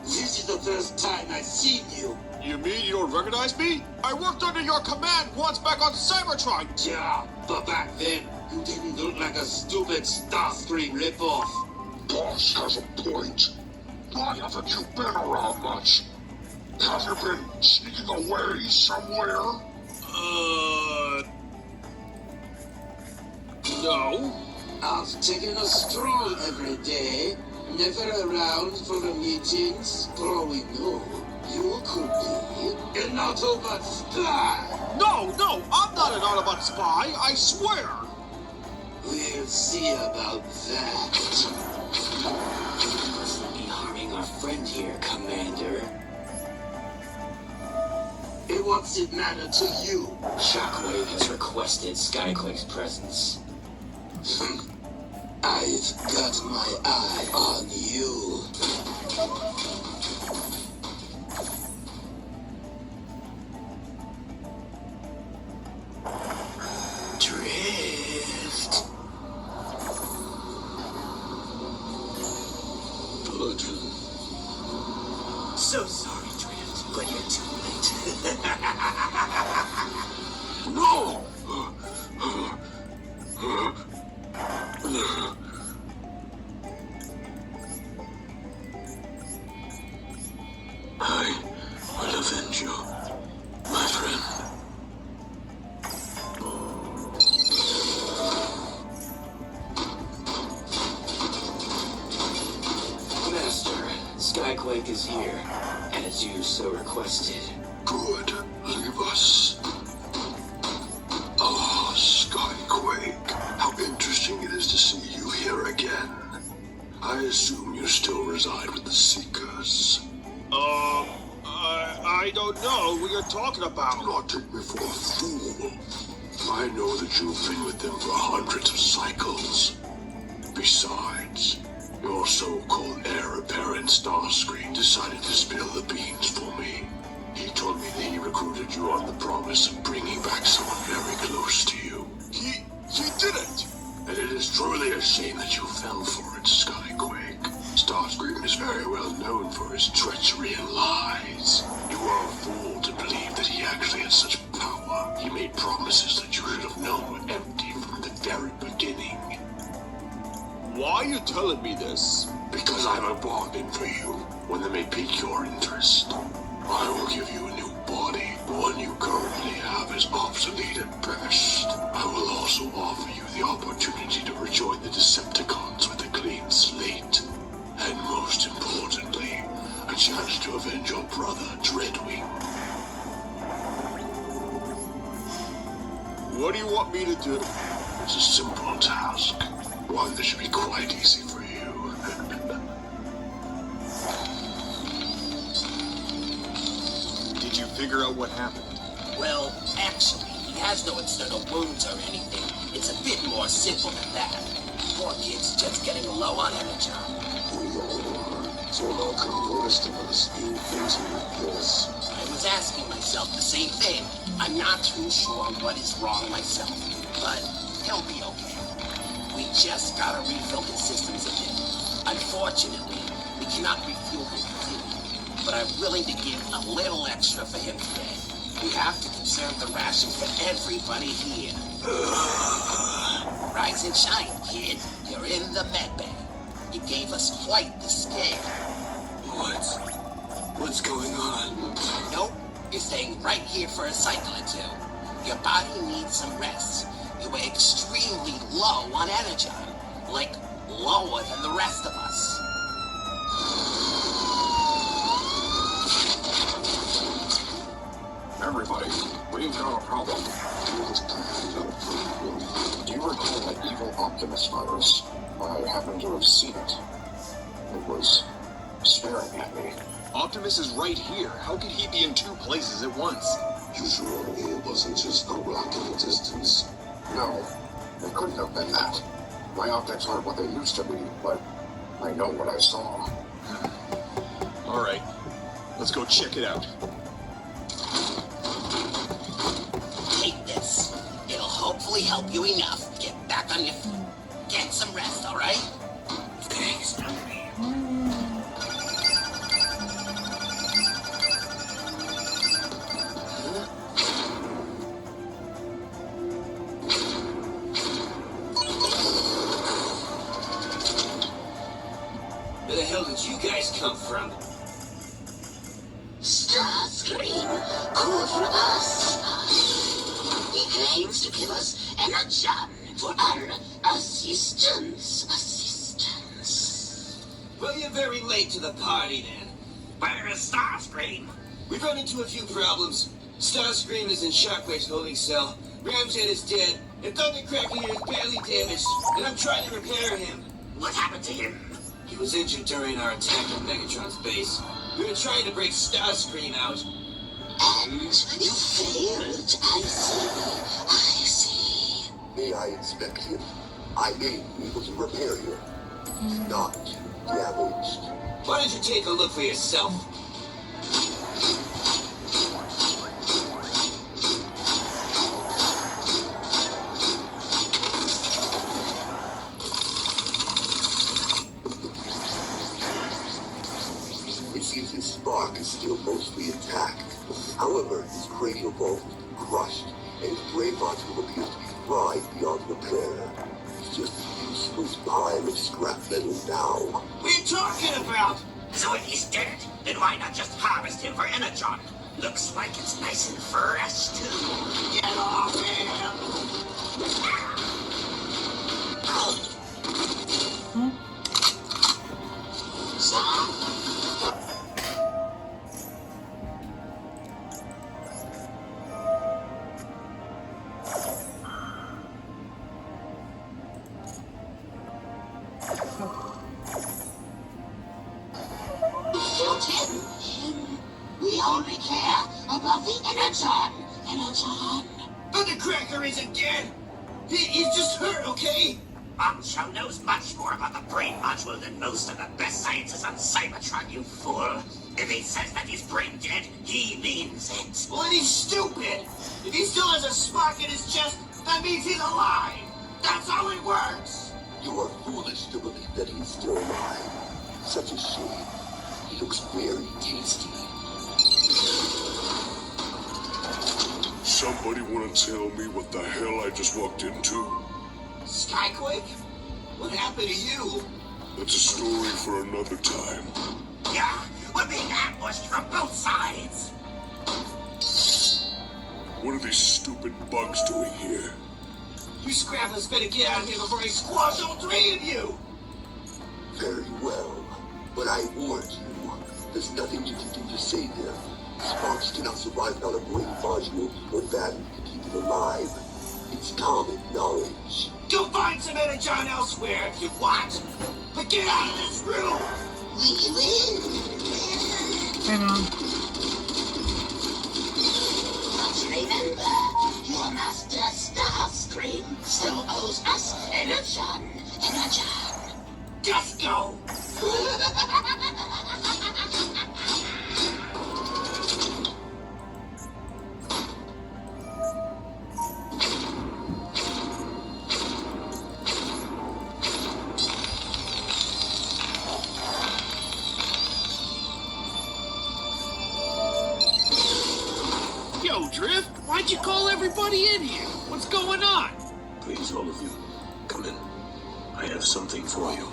This is the first time I've seen you. You mean you don't recognize me? I worked under your command once back on Cybertron. Yeah, but back then, you didn't look like a stupid Starscream ripoff. Boss has a point. Why haven't you been around much? Have you been sneaking away somewhere? No. I've taken a stroll every day, never around for the meetings. For all we know, you could be an Autobot spy. No, I'm not an Autobot spy, I swear. We'll see about that. You mustn't be harming our friend here, Commander. And what's it matter to you? Shockwave has requested Skyquake's presence. I've got my eye on you. Drift. So sorry, Drift, but you're too late. No! I will avenge you, my friend. Master, Skyquake is here, as you so requested. Good. Leave us. Ah, Skyquake. How interesting it is to see you here again. I assume you still reside with the Seekers. I don't know what you're talking about. Do not take me for a fool. I know that you've been with them for hundreds of cycles. Besides, your so-called heir apparent Starscream decided to spill the beans for me. He told me that he recruited you on the promise of bringing back someone very close to you. He didn't. And it is truly a shame that you fell for it, Skyquake. Starscream is very well known for his treachery and lies. You are a fool to believe that he actually has such power. He made promises that you should have known were empty from the very beginning. Why are you telling me this? Because I have a bargain for you, one that may pique your interest. I will give you a new body. The one you currently have is obsolete at best. I will also offer you the opportunity to rejoin the Decepticons with a clean slate. And most importantly, a chance to avenge your brother, Dreadwing. What do you want me to do? It's a simple task. One that should be quite easy for you. Did you figure out what happened? Well, actually, he has no external wounds or anything. It's a bit more simple than that. Poor kid's just getting low on energy. So how come most of us ain't into Yes. I was asking myself the same thing. I'm not too sure what is wrong myself, but he'll be okay. We just gotta refill his systems a bit. Unfortunately, we cannot refuel him completely, but I'm willing to give a little extra for him today. We have to conserve the ration for everybody here. Rise and shine, kid. You're in the med bay. You gave us quite the scare. What's going on? Nope. You're staying right here for a cycle or two. Your body needs some rest. You were extremely low on energy. Like, lower than the rest of us. Everybody, we've got a problem. Do you recall that evil Optimus virus? I happen to have seen it. It was staring at me. Optimus is right here. How could he be in two places at once? You sure it wasn't just a rock in existence? No, it couldn't have been that. My optics aren't what they used to be, but I know what I saw. All right, let's go check it out. Take this. It'll hopefully help you enough to get back on your feet. Get some rest, all right? Thanks, Hungry. Where the hell did you guys come from? Starscream called for us. He claims to give us energy for our assistance. Well, you're very late to the party then. Where is Starscream? We've run into a few problems. Starscream is in Shockwave's holding cell. Ramjet is dead, and Thundercracker is badly damaged, and I'm trying to repair him. What happened to him? He was injured during our attack on Megatron's base. We were trying to break Starscream out. And you failed, I see. May I inspect him? I may be able to repair him. He's not damaged. Why don't you take a look for yourself? It seems his spark is still mostly intact. However, his cranial bone has been crushed, and his brain module appears to be fried beyond repair. He's just a useless pile of scrap metal now. What are you talking about? So if he's dead, then why not just harvest him for energon? Looks like it's nice and fresh, too. Get off him! We only care about the energon. Thundercracker isn't dead. He's just hurt, okay? Bombshell knows much more about the brain module than most of the best scientists on Cybertron, you fool. If he says that he's brain dead, he means it. Well, then he's stupid. If he still has a spark in his chest, that means he's alive. That's how it works. You are foolish to believe that he's still alive. Such a shame. He looks very tasty. Somebody want to tell me what the hell I just walked into? Skyquake? What happened to you? That's a story for another time. Yeah, we're being ambushed from both sides. What are these stupid bugs doing here? You scramblers better get out of here before I squash all three of you! Very well. But I warned you. There's nothing you can do to save him. Sparks cannot survive without a brain module or battery to keep it alive. It's common knowledge. Go find some energon elsewhere if you want. But get out of this room! We will. Hang on. But remember, your master Starscream still owes us energon. Just go! Snowdrift? Why'd you call everybody in here? What's going on? Please, all of you, come in. I have something for you.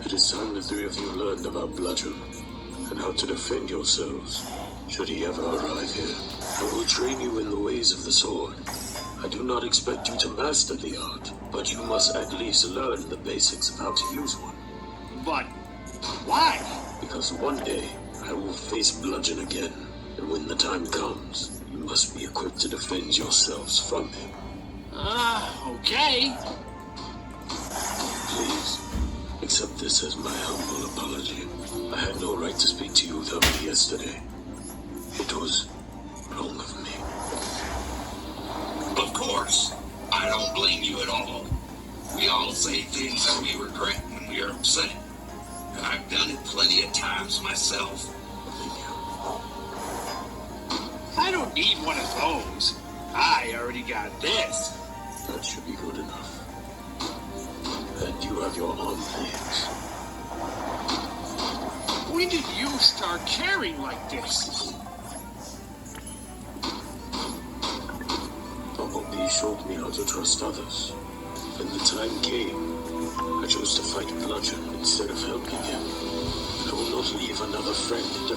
It is time the three of you learned about Bludgeon and how to defend yourselves should he ever arrive here. I will train you in the ways of the sword. I do not expect you to master the art, but you must at least learn the basics of how to use one. But why? Because one day I will face Bludgeon again, and when the time comes, you must be equipped to defend yourselves from him. Okay. Please, accept this as my humble apology. I had no right to speak to you without me yesterday. It was wrong of me. Of course. I don't blame you at all. We all say things that we regret when we are upset. And I've done it plenty of times myself. I don't need one of those. I already got this. That should be good enough. And you have your own things. When did you start caring like this? Bumblebee showed me how to trust others. When the time came, I chose to fight Bludgeon instead of helping him. I will not leave another friend in